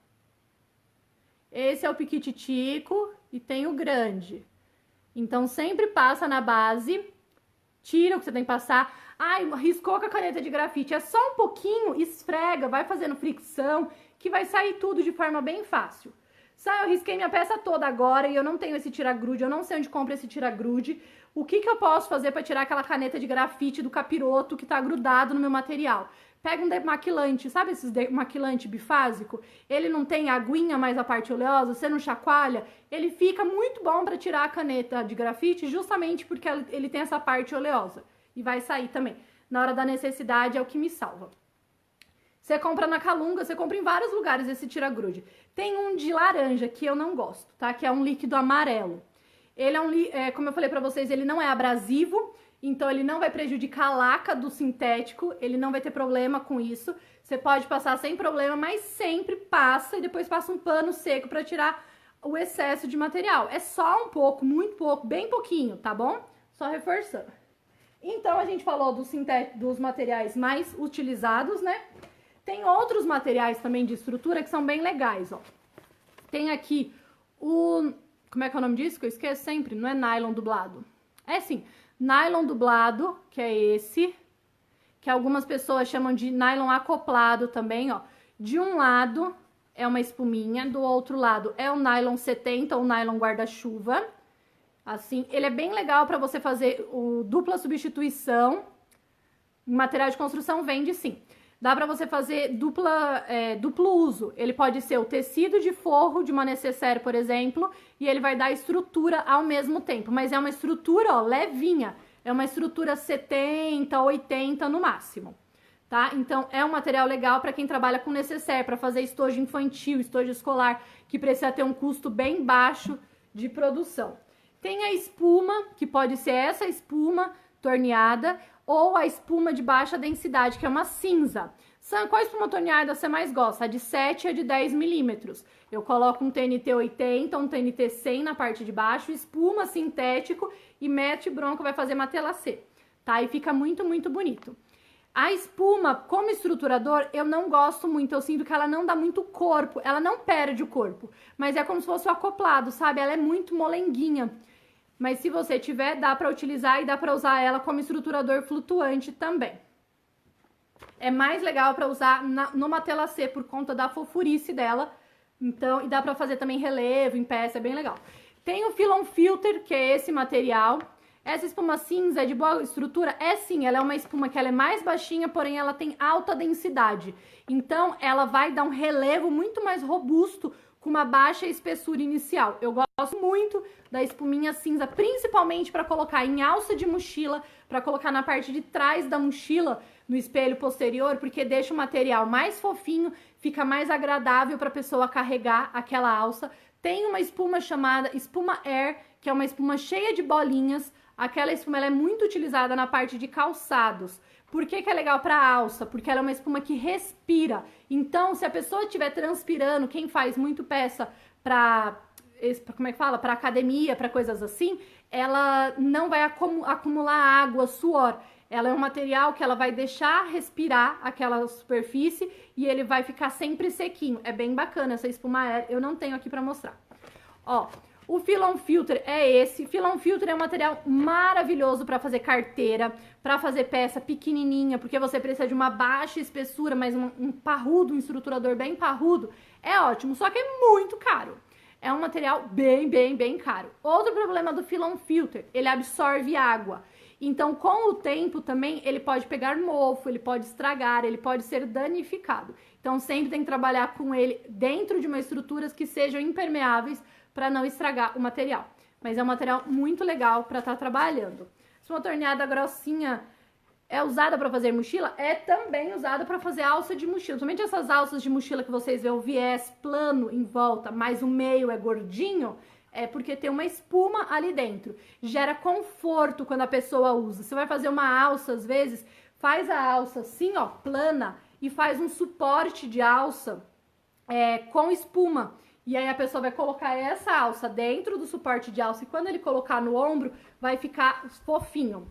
Esse é o piquititico e tem o grande. Então, sempre passa na base, tira o que você tem que passar. Ai, riscou com a caneta de grafite. É só um pouquinho, esfrega, vai fazendo fricção, que vai sair tudo de forma bem fácil. Eu risquei minha peça toda agora e eu não tenho esse tira-grude, eu não sei onde compra esse tira-grude. O que eu posso fazer para tirar aquela caneta de grafite do capiroto que tá grudado no meu material? Pega um demaquilante, sabe esses demaquilante bifásico? Ele não tem aguinha mais a parte oleosa, você não chacoalha, ele fica muito bom para tirar a caneta de grafite justamente porque ele tem essa parte oleosa. E vai sair também. Na hora da necessidade é o que me salva. Você compra na Calunga, você compra em vários lugares esse tira-grude. Tem um de laranja que eu não gosto, tá? Que é um líquido amarelo. Ele como eu falei pra vocês, ele não é abrasivo, então ele não vai prejudicar a laca do sintético, ele não vai ter problema com isso. Você pode passar sem problema, mas sempre passa e depois passa um pano seco pra tirar o excesso de material. É só um pouco, muito pouco, bem pouquinho, tá bom? Só reforçando. Então, a gente falou dos materiais mais utilizados, né? Tem outros materiais também de estrutura que são bem legais, ó. Tem aqui como é que é o nome disso? Que eu esqueço sempre. Não é nylon dublado. É sim, nylon dublado, que é esse, que algumas pessoas chamam de nylon acoplado também, ó. De um lado é uma espuminha, do outro lado é o nylon 70 ou nylon guarda-chuva. Assim, ele é bem legal para você fazer o dupla substituição. Material de construção vende sim. Dá para você fazer duplo uso. Ele pode ser o tecido de forro de uma nécessaire, por exemplo, e ele vai dar estrutura ao mesmo tempo. Mas é uma estrutura, ó, levinha. É uma estrutura 70, 80 no máximo, tá? Então, é um material legal para quem trabalha com nécessaire, para fazer estojo infantil, estojo escolar, que precisa ter um custo bem baixo de produção. Tem a espuma, que pode ser essa espuma torneada, ou a espuma de baixa densidade, que é uma cinza. Sam, qual espuma torneada você mais gosta? A de 7 e a de 10 milímetros. Eu coloco um TNT 80, um TNT 100 na parte de baixo, espuma sintético e mete bronca, vai fazer matelacê, tá? E fica muito, muito bonito. A espuma, como estruturador, eu não gosto muito, eu sinto que ela não dá muito corpo, ela não perde o corpo, mas é como se fosse o acoplado, sabe? Ela é muito molenguinha. Mas se você tiver, dá para utilizar e dá para usar ela como estruturador flutuante também. É mais legal para usar no matelacê por conta da fofurice dela. Então, e dá para fazer também relevo em peça, é bem legal. Tem o Filon Filter, que é esse material. Essa espuma cinza é de boa estrutura? É sim, ela é uma espuma que ela é mais baixinha, porém ela tem alta densidade. Então, ela vai dar um relevo muito mais robusto com uma baixa espessura inicial. Eu gosto muito da espuminha cinza, principalmente para colocar em alça de mochila, para colocar na parte de trás da mochila, no espelho posterior, porque deixa o material mais fofinho, fica mais agradável para a pessoa carregar aquela alça. Tem uma espuma chamada Espuma Air, que é uma espuma cheia de bolinhas. Aquela espuma ela é muito utilizada na parte de calçados. Por que é legal para alça? Porque ela é uma espuma que respira. Então, se a pessoa estiver transpirando, quem faz muito peça para, como é que fala? Para academia, para coisas assim, ela não vai acumular água, suor. Ela é um material que ela vai deixar respirar aquela superfície e ele vai ficar sempre sequinho. É bem bacana essa espuma Air, eu não tenho aqui para mostrar. Ó, o Filon Filter é esse. Filon Filter é um material maravilhoso para fazer carteira, para fazer peça pequenininha, porque você precisa de uma baixa espessura, mas um parrudo, um estruturador bem parrudo. É ótimo, só que é muito caro. É um material bem caro. Outro problema do Filon Filter, ele absorve água. Então, com o tempo também, ele pode pegar mofo, ele pode estragar, ele pode ser danificado. Então, sempre tem que trabalhar com ele dentro de uma estrutura que sejam impermeáveis para não estragar o material. Mas é um material muito legal para estar trabalhando. Se uma torneada grossinha é usada para fazer mochila, é também usada para fazer alça de mochila. Somente essas alças de mochila que vocês vê o viés plano em volta, mas o meio é gordinho, é porque tem uma espuma ali dentro. Gera conforto quando a pessoa usa. Você vai fazer uma alça, às vezes, faz a alça assim, ó, plana, e faz um suporte de alça com espuma. E aí a pessoa vai colocar essa alça dentro do suporte de alça e quando ele colocar no ombro, vai ficar fofinho.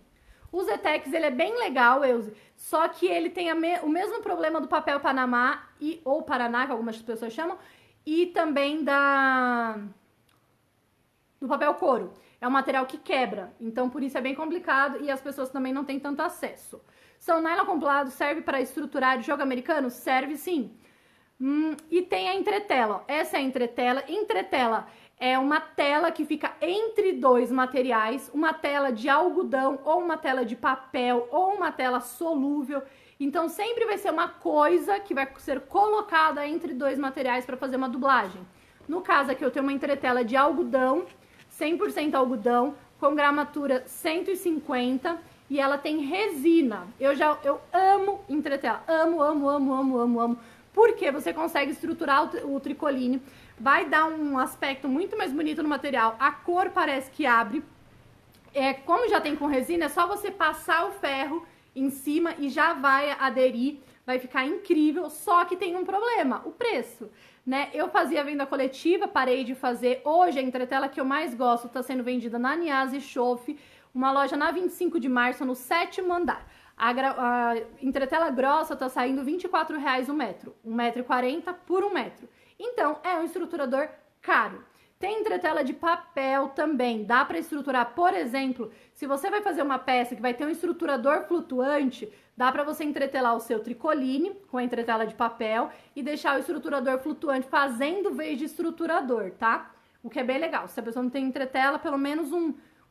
O Zetex, ele é bem legal, Elze, só que ele tem o mesmo problema do papel Panamá, ou Paraná, que algumas pessoas chamam, e também do papel couro. É um material que quebra, então por isso é bem complicado e as pessoas também não têm tanto acesso. São nylon acoplado, serve para estruturar jogo americano? Serve sim. E tem a entretela, ó. Essa é a entretela. Entretela é uma tela que fica entre dois materiais, uma tela de algodão ou uma tela de papel ou uma tela solúvel. Então sempre vai ser uma coisa que vai ser colocada entre dois materiais para fazer uma dublagem. No caso aqui eu tenho uma entretela de algodão, 100% algodão, com gramatura 150 e ela tem resina. Eu amo entretela, amo. Porque você consegue estruturar o tricoline, vai dar um aspecto muito mais bonito no material, a cor parece que abre. Como já tem com resina, é só você passar o ferro em cima e já vai aderir, vai ficar incrível, só que tem um problema, o preço, né? Eu fazia venda coletiva, parei de fazer, hoje a entretela que eu mais gosto está sendo vendida na Niazi Schoff, uma loja na 25 de março, no 7º andar. A entretela grossa tá saindo R$24,00 o metro, R$1,40 por 1 metro. Então, é um estruturador caro. Tem entretela de papel também, dá para estruturar, por exemplo, se você vai fazer uma peça que vai ter um estruturador flutuante, dá para você entretelar o seu tricoline com a entretela de papel e deixar o estruturador flutuante fazendo vez de estruturador, tá? O que é bem legal. Se a pessoa não tem entretela, pelo menos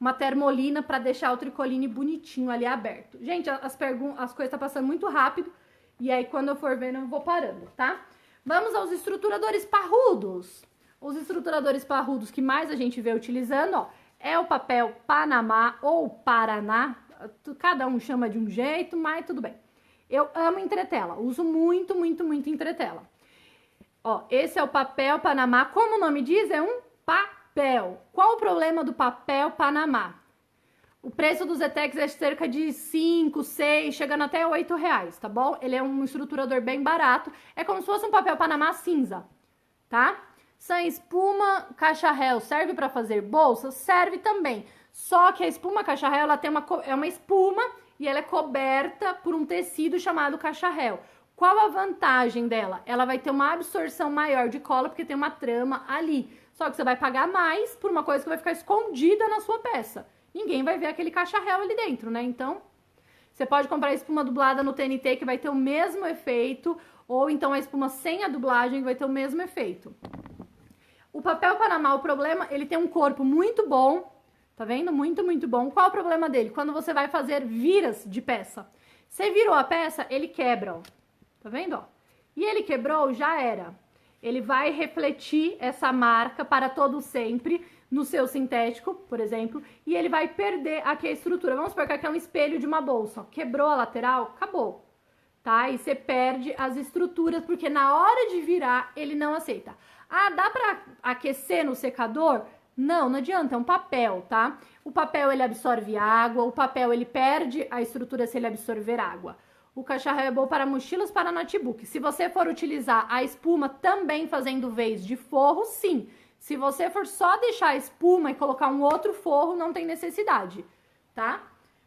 uma termolina para deixar o tricoline bonitinho ali aberto. Gente, as coisas estão passando muito rápido e aí quando eu for vendo eu vou parando, tá? Vamos aos estruturadores parrudos. Os estruturadores parrudos que mais a gente vê utilizando, ó, é o papel Panamá ou Paraná. Cada um chama de um jeito, mas tudo bem. Eu amo entretela, uso muito, muito, muito entretela. Ó, esse é o papel Panamá, como o nome diz, é um papel. Qual o problema do papel Panamá? O preço do Zetex é cerca de 5, 6, chegando até R$8, tá bom? Ele é um estruturador bem barato, é como se fosse um papel Panamá cinza, tá? Sem espuma cacharel serve para fazer bolsa? Serve também. Só que a espuma cacharel, ela tem uma espuma e ela é coberta por um tecido chamado cacharel. Qual a vantagem dela? Ela vai ter uma absorção maior de cola porque tem uma trama ali. Só que você vai pagar mais por uma coisa que vai ficar escondida na sua peça. Ninguém vai ver aquele cacharel ali dentro, né? Então, você pode comprar espuma dublada no TNT que vai ter o mesmo efeito, ou então a espuma sem a dublagem que vai ter o mesmo efeito. O papel Panamá, o problema, ele tem um corpo muito bom, tá vendo? Muito, muito bom. Qual o problema dele? Quando você vai fazer viras de peça. Você virou a peça, ele quebra, ó. Tá vendo, ó? E ele quebrou, já era. Ele vai refletir essa marca para todo sempre no seu sintético, por exemplo, e ele vai perder aqui a estrutura. Vamos supor que aqui é um espelho de uma bolsa, ó. Quebrou a lateral, acabou, tá? E você perde as estruturas, porque na hora de virar, ele não aceita. Ah, dá pra aquecer no secador? Não, não adianta, é um papel, tá? O papel, ele absorve água, o papel, ele perde a estrutura se ele absorver água. O cacharel é bom para mochilas, para notebook. Se você for utilizar a espuma também fazendo vez de forro, sim. Se você for só deixar a espuma e colocar um outro forro, não tem necessidade, tá?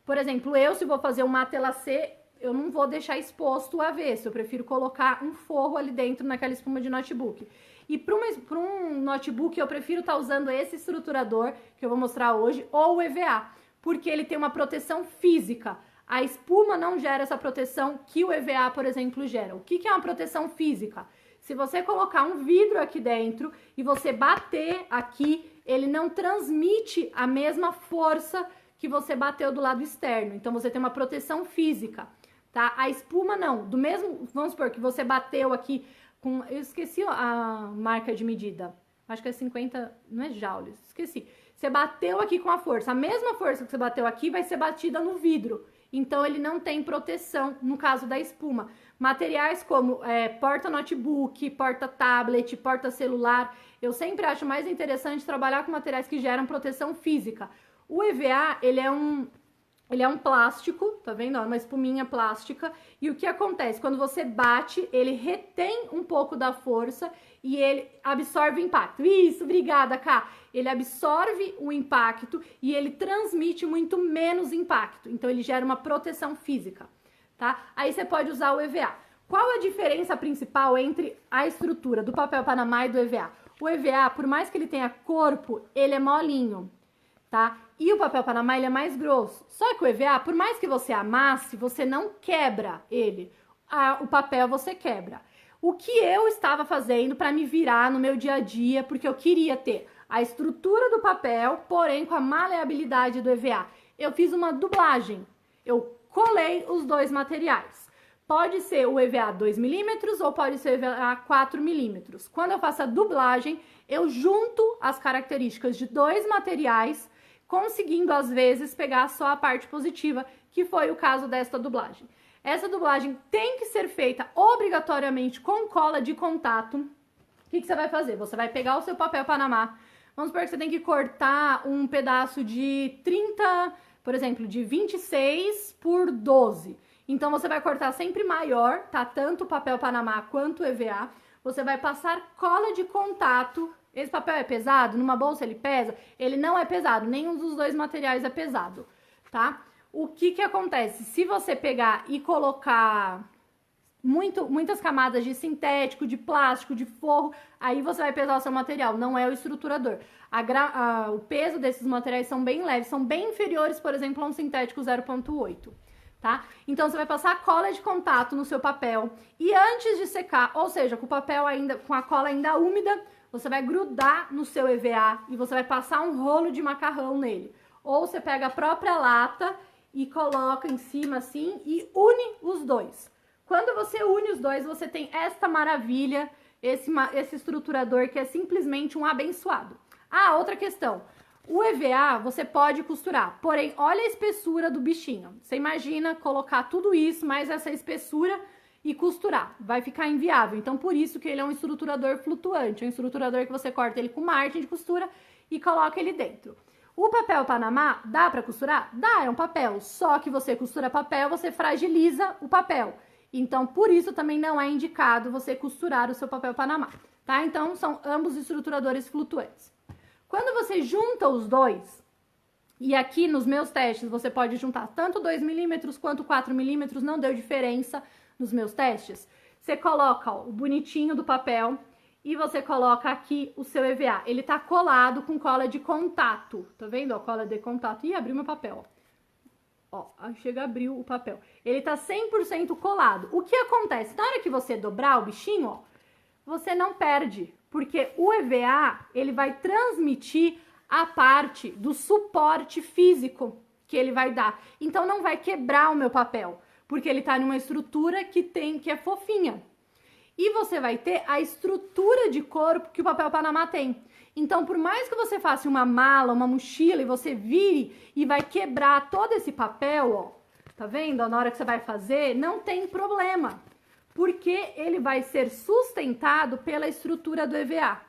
Por exemplo, se vou fazer um matelacê, eu não vou deixar exposto o avesso. Eu prefiro colocar um forro ali dentro naquela espuma de notebook. E para um notebook, eu prefiro estar usando esse estruturador, que eu vou mostrar hoje, ou o EVA, porque ele tem uma proteção física. A espuma não gera essa proteção que o EVA, por exemplo, gera. O que é uma proteção física? Se você colocar um vidro aqui dentro e você bater aqui, ele não transmite a mesma força que você bateu do lado externo. Então, você tem uma proteção física, tá? A espuma não. Do mesmo, vamos supor que você bateu aqui com... Eu esqueci a marca de medida. Acho que é 50... Não é joules. Esqueci. Você bateu aqui com a força. A mesma força que você bateu aqui vai ser batida no vidro. Então, ele não tem proteção no caso da espuma. Materiais como porta-notebook, porta-tablet, porta-celular, eu sempre acho mais interessante trabalhar com materiais que geram proteção física. O EVA, ele é um plástico, tá vendo? Uma espuminha plástica. E o que acontece? Quando você bate, ele retém um pouco da força e ele absorve o impacto. Isso, obrigada, Ká. Ele absorve o impacto e ele transmite muito menos impacto. Então, ele gera uma proteção física, tá? Aí você pode usar o EVA. Qual a diferença principal entre a estrutura do papel Panamá e do EVA? O EVA, por mais que ele tenha corpo, ele é molinho, tá? E o papel Panamá, ele é mais grosso. Só que o EVA, por mais que você amasse, você não quebra ele. O papel você quebra. O que eu estava fazendo para me virar no meu dia a dia, porque eu queria ter a estrutura do papel, porém com a maleabilidade do EVA. Eu fiz uma dublagem. Eu colei os dois materiais. Pode ser o EVA 2mm ou pode ser o EVA 4mm. Quando eu faço a dublagem, eu junto as características de dois materiais, conseguindo, às vezes, pegar só a parte positiva, que foi o caso desta dublagem. Essa dublagem tem que ser feita obrigatoriamente com cola de contato. O que você vai fazer? Você vai pegar o seu papel Panamá. Vamos supor que você tem que cortar um pedaço de 30, por exemplo, de 26 por 12. Então, você vai cortar sempre maior, tá? Tanto o papel Panamá quanto o EVA. Você vai passar cola de contato. Esse papel é pesado? Numa bolsa ele pesa? Ele não é pesado, nenhum dos dois materiais é pesado, tá? O que acontece? Se você pegar e colocar... muitas camadas de sintético, de plástico, de forro, aí você vai pesar o seu material, não é o estruturador. O peso desses materiais são bem leves, são bem inferiores, por exemplo, a um sintético 0,8. Tá? Então você vai passar cola de contato no seu papel e antes de secar, ou seja, com o papel ainda, com a cola ainda úmida, você vai grudar no seu EVA e você vai passar um rolo de macarrão nele. Ou você pega a própria lata e coloca em cima assim e une os dois. Quando você une os dois, você tem esta maravilha, esse estruturador que é simplesmente um abençoado. Ah, outra questão. O EVA você pode costurar, porém, olha a espessura do bichinho. Você imagina colocar tudo isso, mais essa espessura e costurar. Vai ficar inviável. Então, por isso que ele é um estruturador flutuante. É um estruturador que você corta ele com margem de costura e coloca ele dentro. O papel Panamá, dá para costurar? Dá, é um papel. Só que você costura papel, você fragiliza o papel. Então, por isso também não é indicado você costurar o seu papel Panamá, tá? Então, são ambos estruturadores flutuantes. Quando você junta os dois, e aqui nos meus testes você pode juntar tanto 2 milímetros quanto 4 milímetros, não deu diferença nos meus testes. Você coloca ó, o bonitinho do papel e você coloca aqui o seu EVA. Ele tá colado com cola de contato, tá vendo? Ó, cola de contato. Ih, abriu meu papel, ó. Ó, chega, abriu o papel. Ele tá 100% colado. O que acontece? Na hora que você dobrar o bichinho, ó, você não perde, porque o EVA, ele vai transmitir a parte do suporte físico que ele vai dar. Então, não vai quebrar o meu papel, porque ele tá numa estrutura que é fofinha. E você vai ter a estrutura de corpo que o papel Panamá tem. Então, por mais que você faça uma mala, uma mochila e você vire e vai quebrar todo esse papel, ó, tá vendo? Na hora que você vai fazer, não tem problema, porque ele vai ser sustentado pela estrutura do EVA.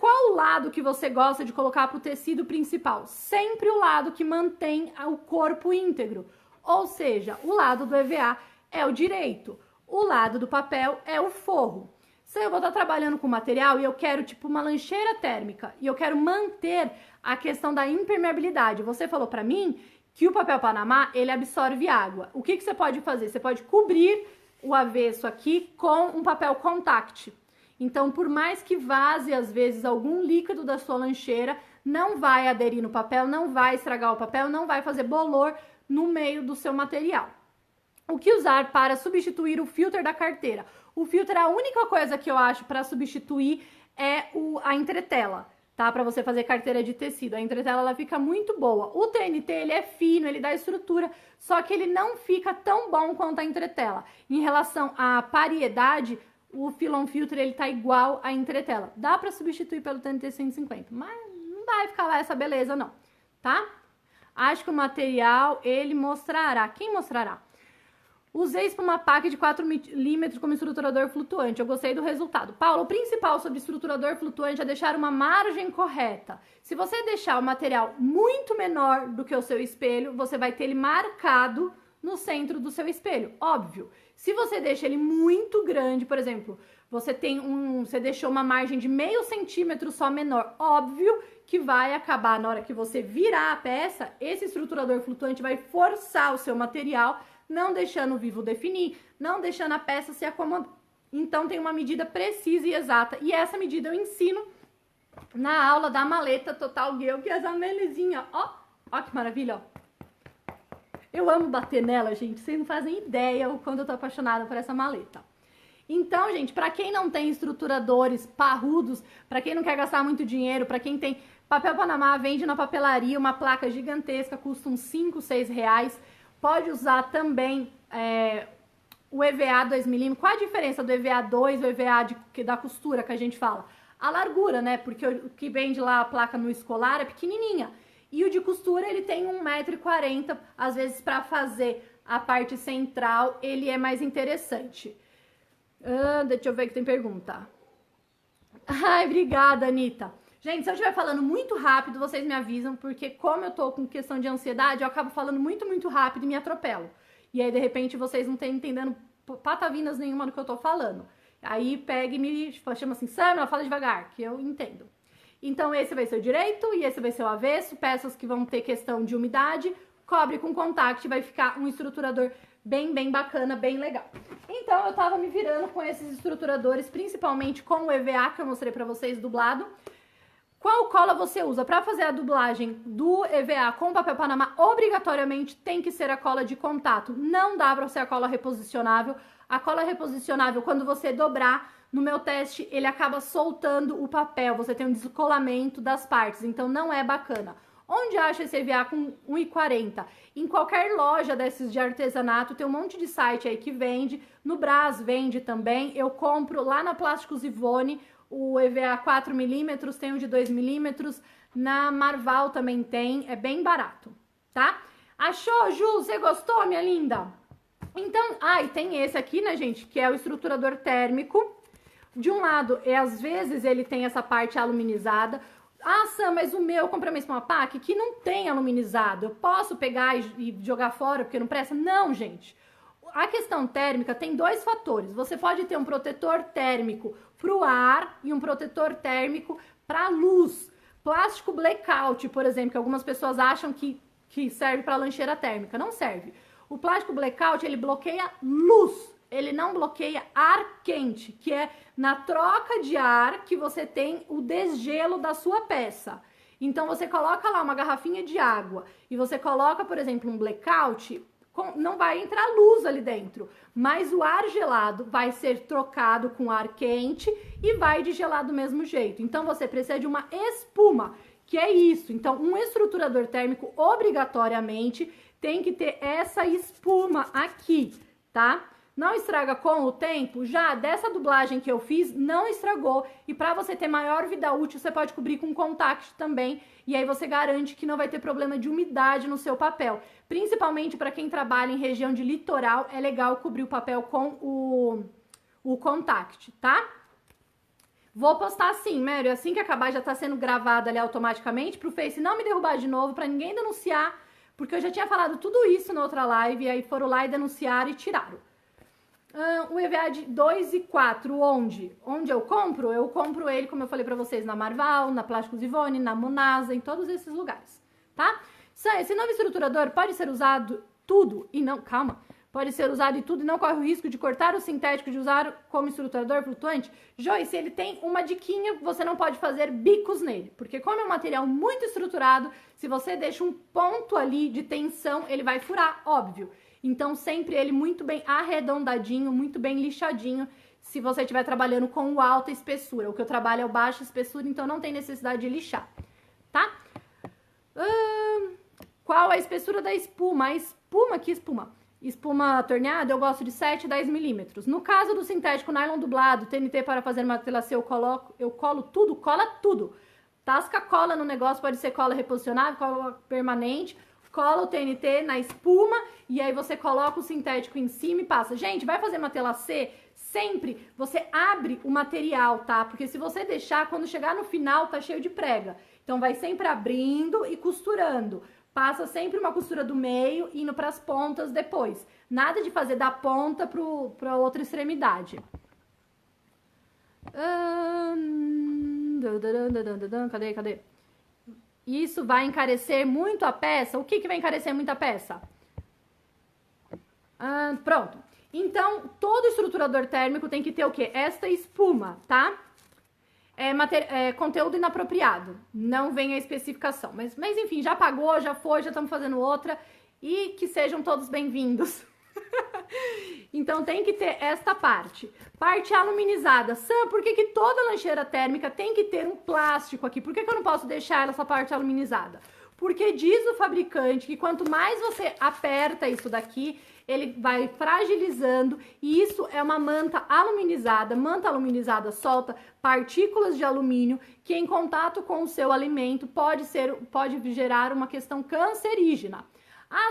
Qual o lado que você gosta de colocar para o tecido principal? Sempre o lado que mantém o corpo íntegro, ou seja, o lado do EVA é o direito, o lado do papel é o forro. Se eu vou estar trabalhando com material e eu quero tipo uma lancheira térmica e eu quero manter a questão da impermeabilidade, você falou para mim que o papel Panamá ele absorve água. O que você pode fazer? Você pode cobrir o avesso aqui com um papel contact. Então, por mais que vaze às vezes algum líquido da sua lancheira, não vai aderir no papel, não vai estragar o papel, não vai fazer bolor no meio do seu material. O que usar para substituir o filtro da carteira? O filtro, a única coisa que eu acho para substituir é a entretela, tá? Para você fazer carteira de tecido. A entretela, ela fica muito boa. O TNT, ele é fino, ele dá estrutura, só que ele não fica tão bom quanto a entretela. Em relação à paridade, o Filon Filter, ele tá igual à entretela. Dá para substituir pelo TNT 150, mas não vai ficar lá essa beleza, não, tá? Acho que o material, ele mostrará. Quem mostrará? Usei espuma pack de 4 milímetros como estruturador flutuante. Eu gostei do resultado. Paulo, o principal sobre estruturador flutuante é deixar uma margem correta. Se você deixar o material muito menor do que o seu espelho, você vai ter ele marcado no centro do seu espelho. Óbvio. Se você deixa ele muito grande, por exemplo, você deixou uma margem de meio centímetro só menor, óbvio que vai acabar na hora que você virar a peça, esse estruturador flutuante vai forçar o seu material, não deixando o vivo definir, não deixando a peça se acomodar. Então, tem uma medida precisa e exata. E essa medida eu ensino na aula da maleta Total Girl, que é essa melezinha, ó. Ó que maravilha, ó. Eu amo bater nela, gente. Vocês não fazem ideia o quanto eu tô apaixonada por essa maleta. Então, gente, pra quem não tem estruturadores parrudos, pra quem não quer gastar muito dinheiro, pra quem tem papel Panamá, vende na papelaria uma placa gigantesca, custa uns 5, 6 reais. Pode usar também o EVA 2mm. Qual a diferença do EVA 2 e o EVA da costura que a gente fala? A largura, né? Porque o que vende lá a placa no escolar é pequenininha. E o de costura, ele tem 1,40 m. Às vezes, para fazer a parte central, ele é mais interessante. Deixa eu ver que tem pergunta. Ai, obrigada, Anitta. Gente, se eu estiver falando muito rápido, vocês me avisam, porque como eu tô com questão de ansiedade, eu acabo falando muito, muito rápido e me atropelo. E aí, de repente, vocês não estão entendendo patavinas nenhuma do que eu tô falando. Aí pega e me chama assim, Samela, fala devagar, que eu entendo. Então, esse vai ser o direito e esse vai ser o avesso. Peças que vão ter questão de umidade, cobre com contact, vai ficar um estruturador bem bacana, bem legal. Então eu tava me virando com esses estruturadores, principalmente com o EVA que eu mostrei pra vocês dublado. Qual cola você usa? Para fazer a dublagem do EVA com papel Panamá, obrigatoriamente tem que ser a cola de contato. Não dá para ser a cola reposicionável. A cola reposicionável, quando você dobrar, no meu teste, ele acaba soltando o papel. Você tem um descolamento das partes, então não é bacana. Onde acha esse EVA com 1,40? Em qualquer loja desses de artesanato, tem um monte de site aí que vende. No Brás vende também. Eu compro lá na Plásticos Ivone, o EVA 4mm, tem o de 2mm, na Marval também tem, é bem barato, tá? Achou, Ju? Você gostou, minha linda? Então, e tem esse aqui, né, gente, que é o estruturador térmico. De um lado, às vezes ele tem essa parte aluminizada. Ah, Sam, mas o meu, eu comprei uma espuma pack que não tem aluminizado. Eu posso pegar e jogar fora porque não presta? Não, gente. A questão térmica tem dois fatores. Você pode ter um protetor térmico para o ar e um protetor térmico para a luz. Plástico blackout, por exemplo, que algumas pessoas acham que serve para lancheira térmica. Não serve. O plástico blackout, ele bloqueia luz. Ele não bloqueia ar quente, que é na troca de ar que você tem o desgelo da sua peça. Então, você coloca lá uma garrafinha de água e você coloca, por exemplo, um blackout, não vai entrar luz ali dentro, mas o ar gelado vai ser trocado com ar quente e vai desgelar do mesmo jeito. Então, você precisa de uma espuma, que é isso. Então, um estruturador térmico, obrigatoriamente, tem que ter essa espuma aqui, tá? Não estraga com o tempo? Já dessa dublagem que eu fiz, não estragou. E para você ter maior vida útil, você pode cobrir com contact também. E aí você garante que não vai ter problema de umidade no seu papel. Principalmente para quem trabalha em região de litoral, é legal cobrir o papel com o contact, tá? Vou postar assim, Mary, assim que acabar já tá sendo gravado ali automaticamente pro Face não me derrubar de novo, para ninguém denunciar, porque eu já tinha falado tudo isso na outra live, e aí foram lá e denunciaram e tiraram. O EVA de 2 e 4, onde? Onde eu compro? Eu compro ele, como eu falei pra vocês, na Marval, na Plásticos Ivone, na Monasa, em todos esses lugares, tá? Esse novo estruturador pode ser usado tudo e não... Calma. Pode ser usado em tudo e não corre o risco de cortar o sintético de usar como estruturador flutuante? Joyce, ele tem uma diquinha, você não pode fazer bicos nele, porque como é um material muito estruturado, se você deixa um ponto ali de tensão, ele vai furar, óbvio. Então, sempre ele muito bem arredondadinho, muito bem lixadinho, se você estiver trabalhando com alta espessura. O que eu trabalho é o baixa espessura, então não tem necessidade de lixar, tá? Qual a espessura da espuma? A espuma, que espuma? Espuma torneada, eu gosto de 7 a 10 milímetros. No caso do sintético nylon dublado, TNT para fazer matelacê, eu colo tudo, cola tudo. Tasca cola no negócio, pode ser cola reposicionável, cola permanente, cola o TNT na espuma e aí você coloca o sintético em cima e passa. Gente, vai fazer matelacê, sempre você abre o material, tá? Porque se você deixar, quando chegar no final, tá cheio de prega. Então vai sempre abrindo e costurando. Passa sempre uma costura do meio, indo para as pontas depois. Nada de fazer da ponta para outra extremidade. Cadê? Isso vai encarecer muito a peça? O que vai encarecer muito a peça? Pronto. Então, todo estruturador térmico tem que ter o quê? Esta espuma, tá? Conteúdo inapropriado. Não vem a especificação. Mas enfim, já pagou, já foi, já estamos fazendo outra. E que sejam todos bem-vindos. Então, tem que ter esta parte. Parte aluminizada. Sam, por que toda lancheira térmica tem que ter um plástico aqui? Por que eu não posso deixar essa parte aluminizada? Porque diz o fabricante que quanto mais você aperta isso daqui, ele vai fragilizando, e isso é uma manta aluminizada. Manta aluminizada solta partículas de alumínio que em contato com o seu alimento pode gerar uma questão cancerígena.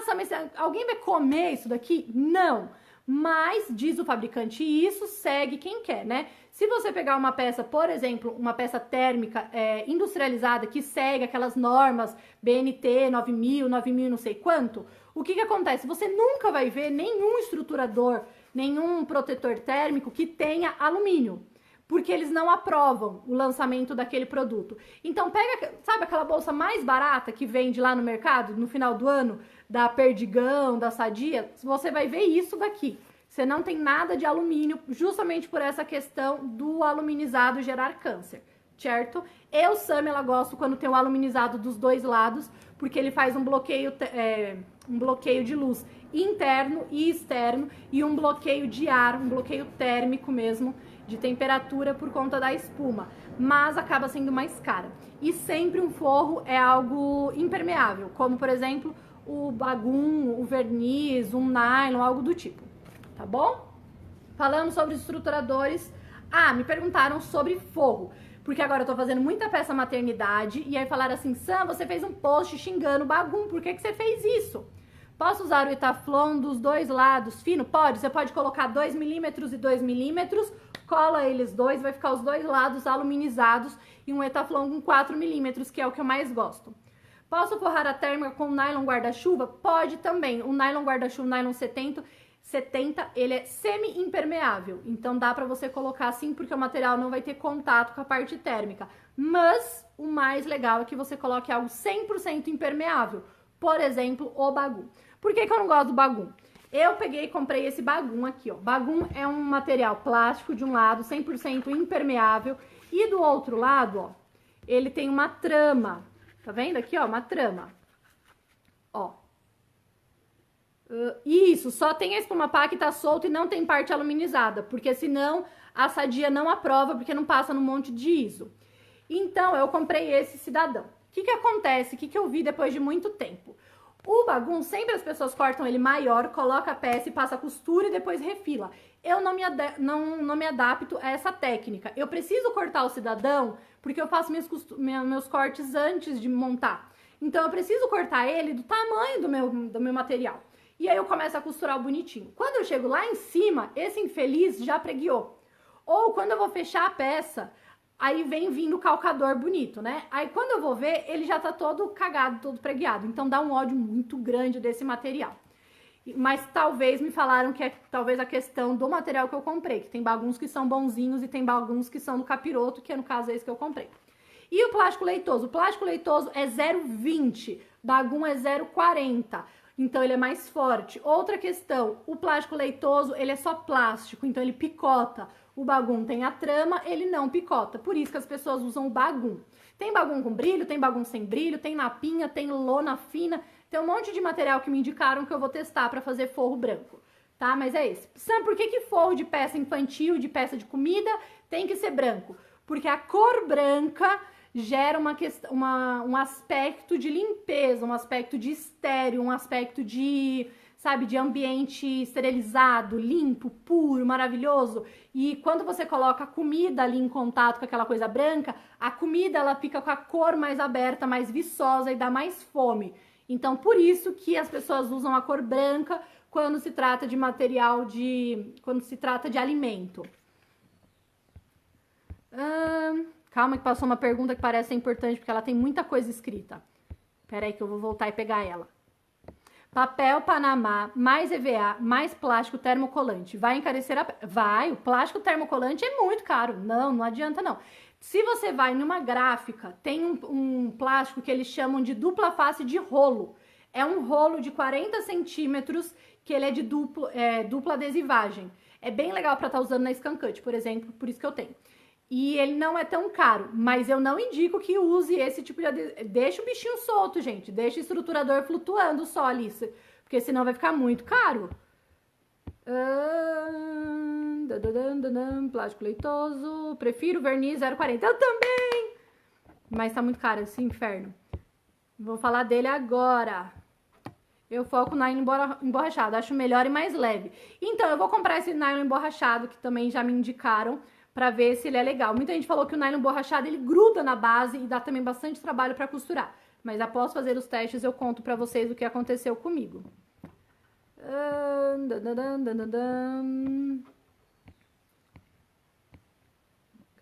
Sam, mas alguém vai comer isso daqui? Não. Mas, diz o fabricante, isso segue quem quer, né? Se você pegar uma peça, por exemplo, uma peça térmica industrializada que segue aquelas normas BNT 9000, 9000 não sei quanto, o que acontece? Você nunca vai ver nenhum estruturador, nenhum protetor térmico que tenha alumínio. porque eles não aprovam o lançamento daquele produto. Então pega, sabe aquela bolsa mais barata que vende lá no mercado no final do ano, da Perdigão, da Sadia? Você vai ver isso daqui. Você não tem nada de alumínio, justamente por essa questão do aluminizado gerar câncer, certo? Eu, Sam, ela gosto quando tem o aluminizado dos dois lados, porque ele faz um bloqueio de luz interno e externo e um bloqueio de ar, um bloqueio térmico mesmo, de temperatura por conta da espuma, mas acaba sendo mais cara. E sempre um forro é algo impermeável, como por exemplo o bagum, o verniz, um nylon, algo do tipo, tá bom? Falando sobre estruturadores, me perguntaram sobre forro, porque agora eu tô fazendo muita peça maternidade, e aí falaram assim, Sam, você fez um post xingando o bagum, por que você fez isso? Posso usar o Etaflon dos dois lados fino? Pode, você pode colocar 2 milímetros e 2 milímetros, cola eles dois, vai ficar os dois lados aluminizados, e um Etaflon com 4 milímetros, que é o que eu mais gosto. Posso forrar a térmica com nylon guarda-chuva? Pode também, o nylon guarda-chuva, nylon 70, ele é semi-impermeável, então dá pra você colocar assim, porque o material não vai ter contato com a parte térmica. Mas o mais legal é que você coloque algo 100% impermeável, por exemplo, o bagum. Por que eu não gosto do bagum? Eu peguei e comprei esse bagum aqui, ó. Bagum é um material plástico de um lado, 100% impermeável, e do outro lado, ó, ele tem uma trama. Tá vendo aqui, ó, uma trama. Ó. Isso, só tem a espuma pá que tá solta e não tem parte aluminizada, porque senão a Sadia não aprova, porque não passa no monte de ISO. Então, eu comprei esse cidadão. O que acontece? O que eu vi depois de muito tempo? O bagum, sempre as pessoas cortam ele maior, coloca a peça e passa a costura e depois refila. Eu não me adapto a essa técnica. Eu preciso cortar o cidadão porque eu faço meus cortes antes de montar. Então, eu preciso cortar ele do tamanho do meu material. E aí eu começo a costurar o bonitinho. Quando eu chego lá em cima, esse infeliz já preguiou. Ou quando eu vou fechar a peça, aí vem vindo o calcador bonito, né? Aí quando eu vou ver, ele já tá todo cagado, todo preguiado. Então dá um ódio muito grande desse material. Mas talvez me falaram que é talvez a questão do material que eu comprei, que tem baguns que são bonzinhos e tem baguns que são do capiroto, que no caso é esse que eu comprei. E o plástico leitoso? O plástico leitoso é 0,20, bagum é 0,40. Então ele é mais forte. Outra questão, o plástico leitoso, ele é só plástico, então ele picota. O bagum tem a trama, ele não picota. Por isso que as pessoas usam o bagum. Tem bagum com brilho, tem bagum sem brilho, tem napinha, tem lona fina. Tem um monte de material que me indicaram que eu vou testar para fazer forro branco, tá? Mas é esse. Sabe por que forro de peça infantil, de peça de comida, tem que ser branco? Porque a cor branca gera um aspecto de limpeza, um aspecto de estéreo, um aspecto de, sabe, de ambiente esterilizado, limpo, puro, maravilhoso. E quando você coloca a comida ali em contato com aquela coisa branca, a comida ela fica com a cor mais aberta, mais viçosa e dá mais fome. Então, por isso que as pessoas usam a cor branca quando se trata de material quando se trata de alimento. Calma que passou uma pergunta que parece ser importante, porque ela tem muita coisa escrita. Pera aí que eu vou voltar e pegar ela. Papel Panamá, mais EVA, mais plástico termocolante. Vai encarecer a... Vai, o plástico termocolante é muito caro. Não adianta não. Se você vai numa gráfica, tem um plástico que eles chamam de dupla face de rolo. É um rolo de 40 centímetros que ele é de dupla adesivagem. É bem legal para estar usando na Scancut, por exemplo, por isso que eu tenho. E ele não é tão caro, mas eu não indico que use esse tipo de adesivo. Deixa o bichinho solto, gente. Deixa o estruturador flutuando só ali, porque senão vai ficar muito caro. Plástico leitoso. Prefiro verniz 0,40. Eu também! Mas tá muito caro esse inferno. Vou falar dele agora. Eu foco no nylon emborrachado. Acho melhor e mais leve. Então, eu vou comprar esse nylon emborrachado, que também já me indicaram, pra ver se ele é legal. Muita gente falou que o nylon borrachado, ele gruda na base e dá também bastante trabalho pra costurar. Mas após fazer os testes, eu conto pra vocês o que aconteceu comigo.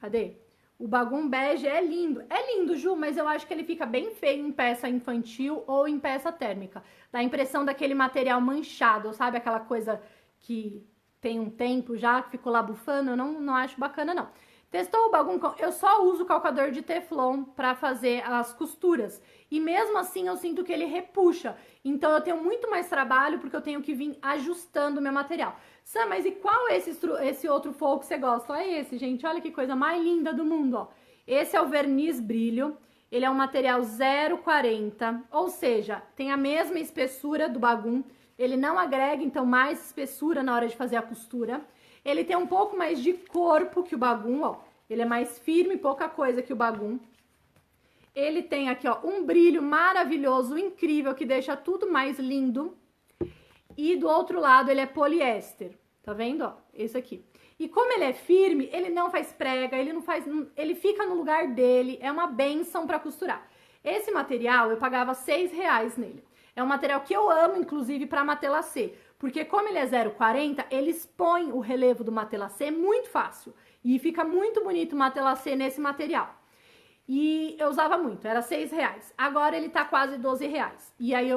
Cadê? O bagum bege é lindo. É lindo, Ju, mas eu acho que ele fica bem feio em peça infantil ou em peça térmica. Dá a impressão daquele material manchado, sabe? Aquela coisa que tem um tempo já, que ficou lá bufando, eu não acho bacana, não. Testou o Bagum? Eu só uso calcador de teflon para fazer as costuras. E mesmo assim eu sinto que ele repuxa. Então eu tenho muito mais trabalho porque eu tenho que vir ajustando o meu material. Sam, mas e qual é esse outro fogo que você gosta? Olha esse, gente. Olha que coisa mais linda do mundo, ó. Esse é o verniz brilho. Ele é um material 0,40. Ou seja, tem a mesma espessura do Bagum. Ele não agrega, então, mais espessura na hora de fazer a costura. Ele tem um pouco mais de corpo que o Bagum, ó. Ele é mais firme, pouca coisa que o Bagum. Ele tem aqui, ó, um brilho maravilhoso, incrível, que deixa tudo mais lindo. E do outro lado ele é poliéster, tá vendo, ó? Esse aqui. E como ele é firme, ele não faz prega, ele fica no lugar dele, é uma benção pra costurar. Esse material, eu pagava R$6 nele. É um material que eu amo, inclusive, pra matelacê. Porque como ele é 0,40, ele expõe o relevo do matelacê muito fácil. E fica muito bonito o matelacê nesse material. E eu usava muito, era R$6. Agora ele tá quase R$12. E aí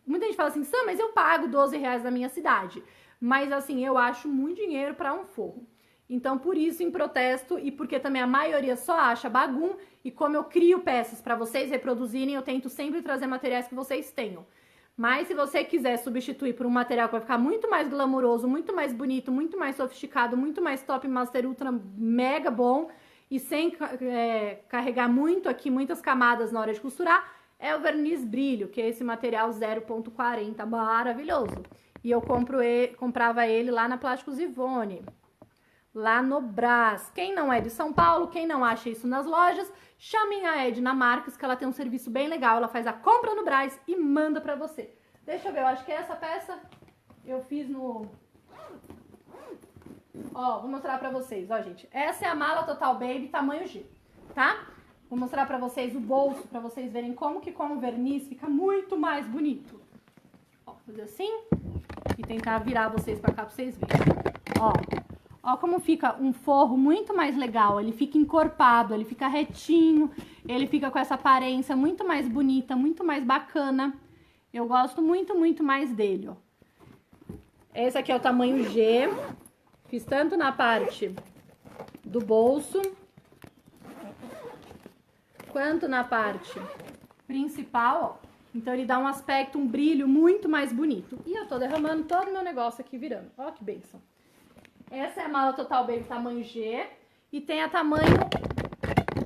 muita gente fala assim, Sam, mas eu pago R$12 na minha cidade. Mas assim, eu acho muito dinheiro para um forro. Então, por isso, em protesto, e porque também a maioria só acha Bagum, e como eu crio peças para vocês reproduzirem, eu tento sempre trazer materiais que vocês tenham. Mas se você quiser substituir por um material que vai ficar muito mais glamouroso, muito mais bonito, muito mais sofisticado, muito mais top, master, ultra, mega bom, e sem carregar muito aqui, muitas camadas na hora de costurar, é o verniz brilho, que é esse material 0,40, maravilhoso. E eu comprava ele lá na Plásticos Ivone, lá no Brás. Quem não é de São Paulo, quem não acha isso nas lojas, chamem a Edna Marques, que ela tem um serviço bem legal. Ela faz a compra no Brás e manda pra você. Deixa eu ver, eu acho que essa peça eu fiz no... Ó, vou mostrar pra vocês, ó, gente. Essa é a mala Total Baby tamanho G, tá? Vou mostrar pra vocês o bolso, pra vocês verem como que com o verniz fica muito mais bonito. Ó, vou fazer assim e tentar virar vocês pra cá pra vocês verem. Ó como fica um forro muito mais legal, ele fica encorpado, ele fica retinho, ele fica com essa aparência muito mais bonita, muito mais bacana. Eu gosto muito, muito mais dele, ó. Esse aqui é o tamanho G, fiz tanto na parte do bolso, quanto na parte principal, ó. Então ele dá um aspecto, um brilho muito mais bonito. E eu tô derramando todo o meu negócio aqui virando, ó que bênção. Essa é a mala Total Baby tamanho G e tem a tamanho,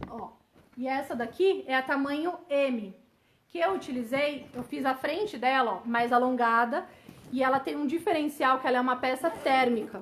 ó, e essa daqui é a tamanho M, que eu utilizei, eu fiz a frente dela, ó, mais alongada, e ela tem um diferencial que ela é uma peça térmica,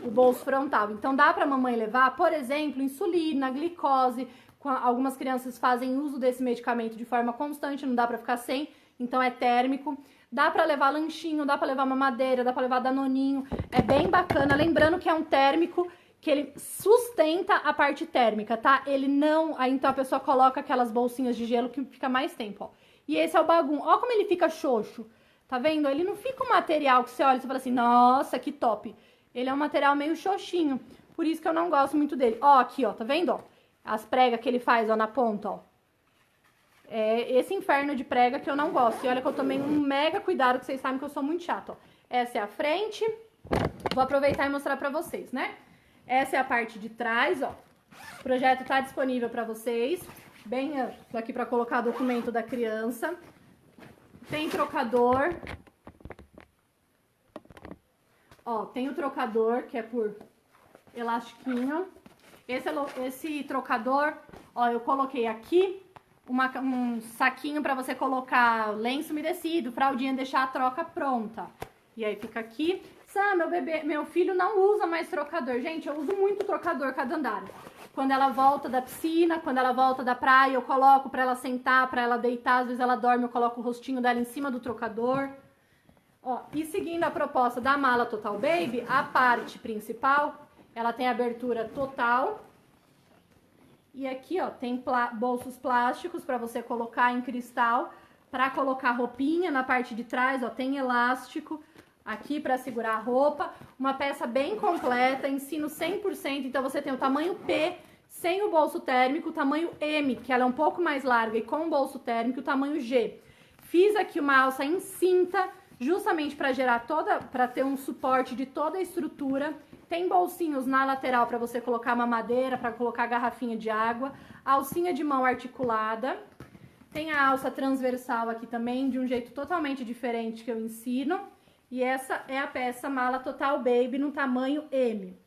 o bolso frontal. Então dá pra mamãe levar, por exemplo, insulina, glicose, algumas crianças fazem uso desse medicamento de forma constante, não dá pra ficar sem, então é térmico. Dá pra levar lanchinho, dá pra levar mamadeira, dá pra levar danoninho, é bem bacana. Lembrando que é um térmico que ele sustenta a parte térmica, tá? Ele não... Aí então a pessoa coloca aquelas bolsinhas de gelo que fica mais tempo, ó. E esse é o Bagum. Ó como ele fica xoxo, tá vendo? Ele não fica um material que você olha e você fala assim, nossa, que top. Ele é um material meio xoxinho, por isso que eu não gosto muito dele. Ó, aqui, ó, tá vendo, ó? As pregas que ele faz, ó, na ponta, ó. É esse inferno de prega que eu não gosto. E olha que eu tomei um mega cuidado, que vocês sabem que eu sou muito chata, ó. Essa é a frente. Vou aproveitar e mostrar pra vocês, né? Essa é a parte de trás, ó. O projeto tá disponível pra vocês. Bem, tô aqui pra colocar documento da criança. Tem trocador. Ó, tem o trocador, que é por elastiquinho. Esse trocador, ó, eu coloquei aqui. Um saquinho pra você colocar lenço umedecido, fraldinha, deixar a troca pronta. E aí fica aqui. Sam, meu filho não usa mais trocador. Gente, eu uso muito trocador cada andar. Quando ela volta da piscina, quando ela volta da praia, eu coloco pra ela sentar, pra ela deitar. Às vezes ela dorme, eu coloco o rostinho dela em cima do trocador. Ó, e seguindo a proposta da mala Total Baby, a parte principal, ela tem abertura total. E aqui, ó, tem bolsos plásticos para você colocar em cristal, para colocar roupinha na parte de trás, ó, tem elástico aqui para segurar a roupa. Uma peça bem completa, ensino 100%, então você tem o tamanho P, sem o bolso térmico, o tamanho M, que ela é um pouco mais larga e com o bolso térmico, o tamanho G. Fiz aqui uma alça em cinta, justamente para gerar para ter um suporte de toda a estrutura. Tem bolsinhos na lateral para você colocar mamadeira, para colocar garrafinha de água, alcinha de mão articulada. Tem a alça transversal aqui também, de um jeito totalmente diferente que eu ensino. E essa é a peça Mala Total Baby no tamanho M.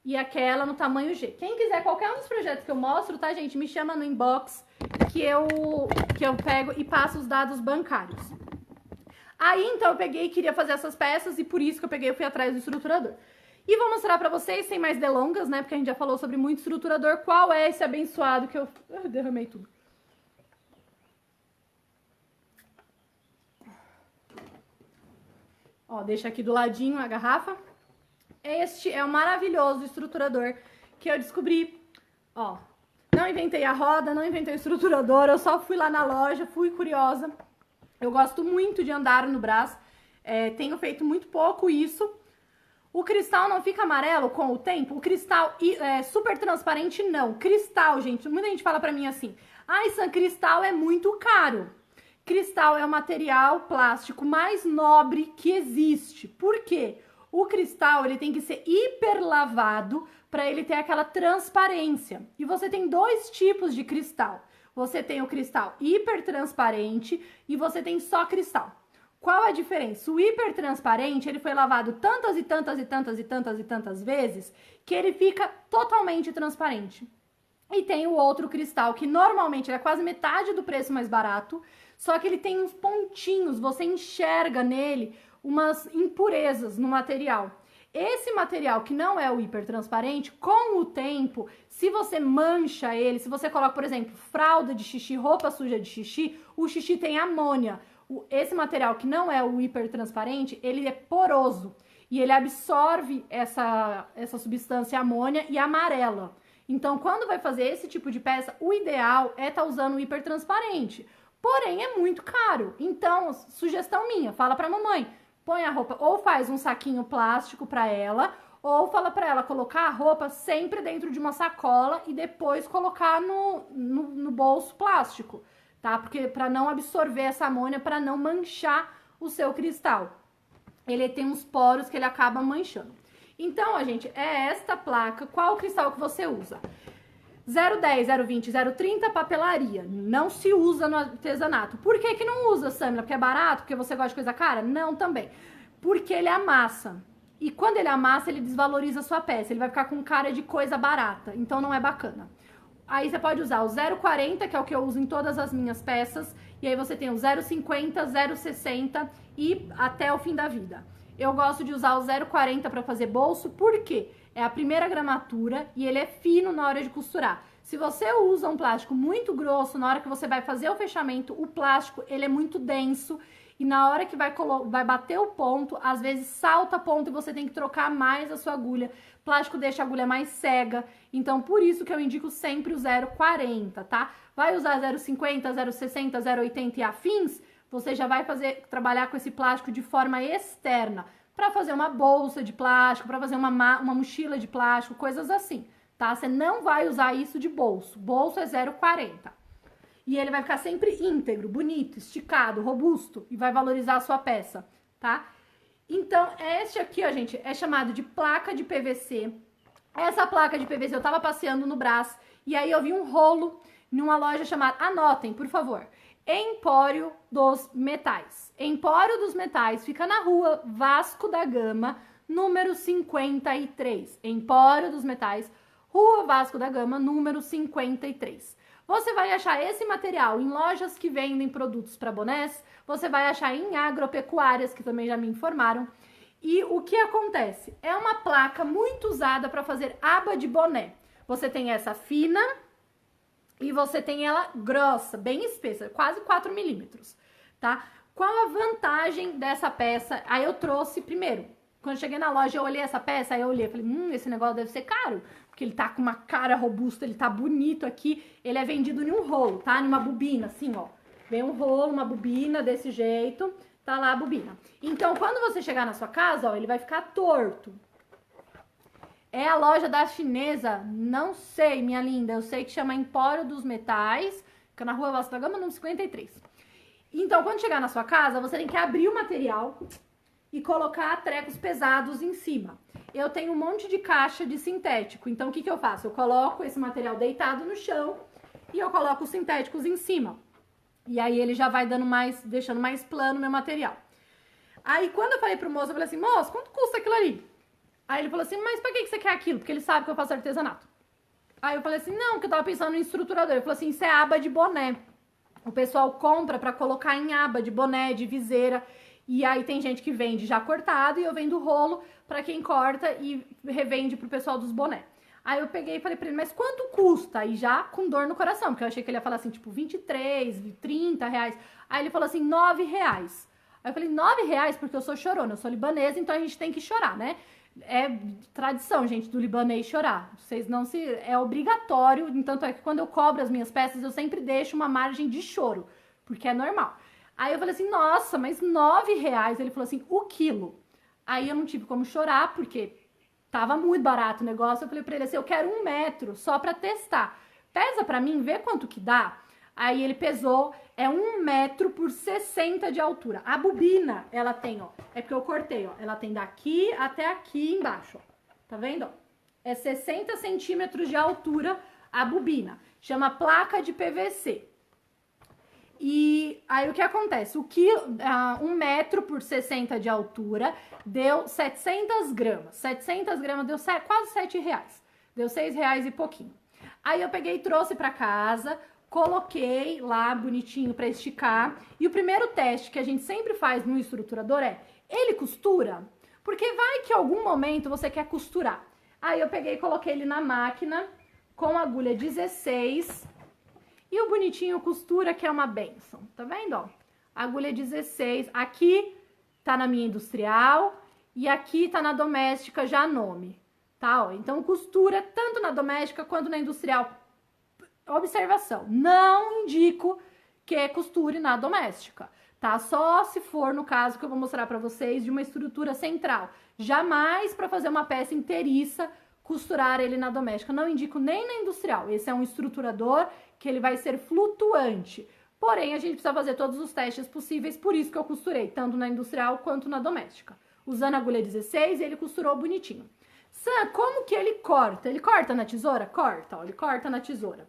E aquela no tamanho G. Quem quiser qualquer um dos projetos que eu mostro, tá, gente? Me chama no inbox que eu pego e passo os dados bancários. Aí, então, eu peguei e queria fazer essas peças e por isso que eu fui atrás do estruturador. E vou mostrar pra vocês, sem mais delongas, né? Porque a gente já falou sobre muito estruturador, qual é esse abençoado que eu derramei tudo. Ó, deixa aqui do ladinho a garrafa. Este é o maravilhoso estruturador que eu descobri. Ó, não inventei a roda, não inventei o estruturador, eu só fui lá na loja, fui curiosa. Eu gosto muito de andar no Brás, tenho feito muito pouco isso. O cristal não fica amarelo com o tempo? O cristal super transparente, não. Cristal, gente, muita gente fala pra mim assim, ai, Sam, cristal é muito caro. Cristal é o material plástico mais nobre que existe. Por quê? O cristal, ele tem que ser hiperlavado para ele ter aquela transparência. E você tem dois tipos de cristal. Você tem o cristal hipertransparente e você tem só cristal. Qual a diferença? O hipertransparente, ele foi lavado tantas e tantas e tantas e tantas e tantas vezes que ele fica totalmente transparente. E tem o outro cristal que normalmente é quase metade do preço mais barato, só que ele tem uns pontinhos, você enxerga nele umas impurezas no material. Esse material que não é o hipertransparente, com o tempo, se você mancha ele, se você coloca, por exemplo, fralda de xixi, roupa suja de xixi, o xixi tem amônia. Esse material que não é o hipertransparente, ele é poroso e ele absorve essa substância amônia e amarela. Então, quando vai fazer esse tipo de peça, o ideal é estar usando o hipertransparente. Porém, é muito caro. Então, sugestão minha, fala pra mamãe, põe a roupa, ou faz um saquinho plástico pra ela, ou fala pra ela colocar a roupa sempre dentro de uma sacola e depois colocar no bolso plástico, tá? Porque pra não absorver essa amônia, pra não manchar o seu cristal. Ele tem uns poros que ele acaba manchando. Então, gente, é esta placa. Qual o cristal que você usa? 010, 020, 030, papelaria. Não se usa no artesanato. Por que que não usa, Samila? Porque é barato? Porque você gosta de coisa cara? Não, também. Porque ele amassa. E quando ele amassa, ele desvaloriza a sua peça. Ele vai ficar com cara de coisa barata. Então, não é bacana. Aí, você pode usar o 040, que é o que eu uso em todas as minhas peças. E aí, você tem o 050, 060 e até o fim da vida. Eu gosto de usar o 040 para fazer bolso, por quê? É a primeira gramatura e ele é fino na hora de costurar. Se você usa um plástico muito grosso, na hora que você vai fazer o fechamento, o plástico, ele é muito denso e na hora que vai bater o ponto, às vezes salta ponto e você tem que trocar mais a sua agulha. Plástico deixa a agulha mais cega, então por isso que eu indico sempre o 040, tá? Vai usar 050, 060, 080 e afins, você já vai trabalhar com esse plástico de forma externa, para fazer uma bolsa de plástico, para fazer uma mochila de plástico, coisas assim, tá? Você não vai usar isso de bolso. Bolso é 040. E ele vai ficar sempre íntegro, bonito, esticado, robusto e vai valorizar a sua peça, tá? Então, este aqui, ó, gente, é chamado de placa de PVC. Essa placa de PVC, eu tava passeando no Brás e aí eu vi um rolo numa loja chamada, anotem, por favor, Empório dos Metais. Empório dos Metais fica na rua Vasco da Gama, número 53. Empório dos Metais, rua Vasco da Gama, número 53. Você vai achar esse material em lojas que vendem produtos para bonés, você vai achar em agropecuárias, que também já me informaram. E o que acontece? É uma placa muito usada para fazer aba de boné. Você tem essa fina e você tem ela grossa, bem espessa, quase 4 milímetros, tá? Qual a vantagem dessa peça? Aí eu trouxe primeiro, quando eu cheguei na loja eu olhei essa peça, aí eu olhei, falei, esse negócio deve ser caro, porque ele tá com uma cara robusta, ele tá bonito aqui, ele é vendido em um rolo, tá? Numa bobina, assim, ó, vem um rolo, uma bobina desse jeito, tá lá a bobina. Então, quando você chegar na sua casa, ó, ele vai ficar torto. É a loja da chinesa? Não sei, minha linda. Eu sei que chama Empório dos Metais, fica na rua Vasco da Gama, número 53. Então, quando chegar na sua casa, você tem que abrir o material e colocar trecos pesados em cima. Eu tenho um monte de caixa de sintético, então o que eu faço? Eu coloco esse material deitado no chão e eu coloco os sintéticos em cima. E aí ele já vai dando mais, deixando mais plano o meu material. Aí quando eu falei pro moço, eu falei assim, moço, quanto custa aquilo ali? Aí ele falou assim, mas pra que você quer aquilo? Porque ele sabe que eu faço artesanato. Aí eu falei assim, não, que eu tava pensando em estruturador. Ele falou assim, isso é aba de boné. O pessoal compra pra colocar em aba de boné, de viseira. E aí tem gente que vende já cortado e eu vendo rolo pra quem corta e revende pro pessoal dos bonés. Aí eu peguei e falei pra ele, mas quanto custa? E já com dor no coração, porque eu achei que ele ia falar assim, tipo, 23, 30 reais. Aí ele falou assim, 9 reais. Aí eu falei, 9 reais porque eu sou chorona, eu sou libanesa, então a gente tem que chorar, né? É tradição, gente, do libanês chorar. Vocês não se... É obrigatório, tanto é que quando eu cobro as minhas peças, eu sempre deixo uma margem de choro, porque é normal. Aí eu falei assim, nossa, mas 9 reais? Ele falou assim, o quilo. Aí eu não tive como chorar, porque tava muito barato o negócio. Eu falei pra ele assim, eu quero 1 metro só pra testar. Pesa pra mim, vê quanto que dá. Aí ele pesou, é 1 metro por 60 de altura. A bobina, ela tem, ó, é porque eu cortei, ó, ela tem daqui até aqui embaixo, ó. Tá vendo, ó? É 60 centímetros de altura a bobina. Chama placa de PVC. E aí o que acontece? 1 metro por 60 de altura deu 700 gramas. 700 gramas deu quase 7 reais. Deu 6 reais e pouquinho. Aí eu peguei e trouxe pra casa, coloquei lá bonitinho pra esticar. E o primeiro teste que a gente sempre faz no estruturador é, ele costura? Porque vai que em algum momento você quer costurar. Aí eu peguei e coloquei ele na máquina com agulha 16. E o bonitinho costura, que é uma benção. Tá vendo, ó? Agulha 16. Aqui tá na minha industrial e aqui tá na doméstica já nome. Tá, ó? Então costura tanto na doméstica quanto na industrial. Observação, não indico que costure na doméstica, tá? Só se for no caso que eu vou mostrar pra vocês de uma estrutura central. Jamais pra fazer uma peça inteiriça costurar ele na doméstica. Não indico nem na industrial. Esse é um estruturador que ele vai ser flutuante. Porém, a gente precisa fazer todos os testes possíveis, por isso que eu costurei, tanto na industrial quanto na doméstica. Usando a agulha 16, ele costurou bonitinho. Sam, como que ele corta? Ele corta na tesoura? Corta, ó, ele corta na tesoura.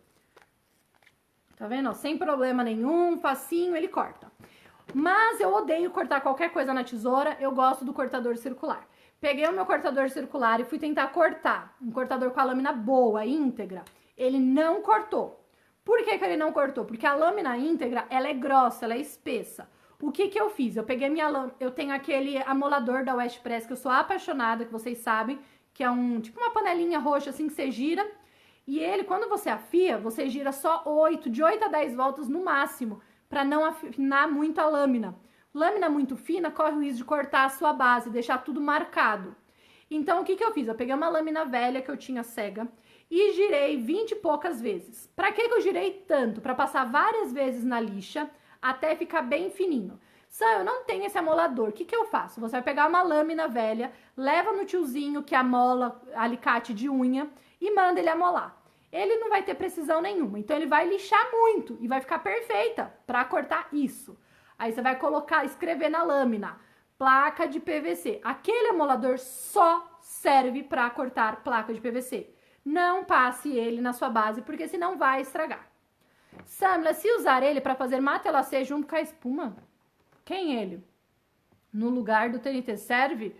Tá vendo? Ó, sem problema nenhum, facinho, ele corta. Mas eu odeio cortar qualquer coisa na tesoura, eu gosto do cortador circular. Peguei o meu cortador circular e fui tentar cortar. Um cortador com a lâmina boa, íntegra. Ele não cortou. Por que ele não cortou? Porque a lâmina íntegra, ela é grossa, ela é espessa. O que eu fiz? Eu peguei minha lâmina, eu tenho aquele amolador da West Press, que eu sou apaixonada, que vocês sabem, que é tipo uma panelinha roxa assim que você gira. E ele, quando você afia, você gira só de 8 a 10 voltas no máximo, para não afinar muito a lâmina. Lâmina muito fina corre o risco de cortar a sua base, deixar tudo marcado. Então, o que eu fiz? Eu peguei uma lâmina velha que eu tinha cega e girei 20 e poucas vezes. Pra que eu girei tanto? Pra passar várias vezes na lixa até ficar bem fininho. Sam, eu não tenho esse amolador. O que eu faço? Você vai pegar uma lâmina velha, leva no tiozinho que amola alicate de unha e manda ele amolar. Ele não vai ter precisão nenhuma, então ele vai lixar muito e vai ficar perfeita pra cortar isso. Aí você vai escrever na lâmina, placa de PVC. Aquele amolador só serve pra cortar placa de PVC. Não passe ele na sua base, porque senão vai estragar. Samla, se usar ele para fazer matelacê junto com a espuma, quem ele? No lugar do TNT serve?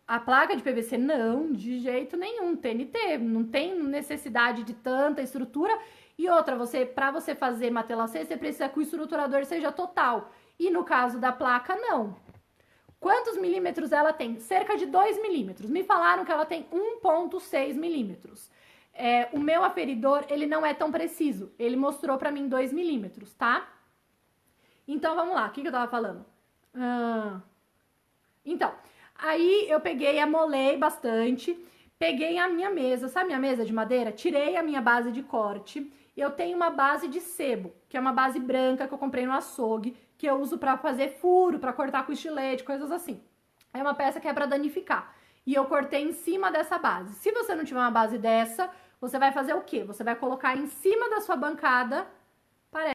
A placa de PVC? Não, de jeito nenhum. TNT, não tem necessidade de tanta estrutura. E outra, para você fazer matelacê, você precisa que o estruturador seja total. E no caso da placa, não. Quantos milímetros ela tem? Cerca de 2 milímetros. Me falaram que ela tem 1,6 milímetros. O meu aferidor, ele não é tão preciso. Ele mostrou pra mim 2 milímetros, tá? Então, vamos lá. O que eu tava falando? Então, aí eu peguei, amolei bastante. Peguei a minha mesa, sabe minha mesa de madeira? Tirei a minha base de corte. Eu tenho uma base de sebo, que é uma base branca que eu comprei no açougue, que eu uso pra fazer furo, pra cortar com estilete, coisas assim. É uma peça que é pra danificar. E eu cortei em cima dessa base. Se você não tiver uma base dessa, você vai fazer o quê? Você vai colocar em cima da sua bancada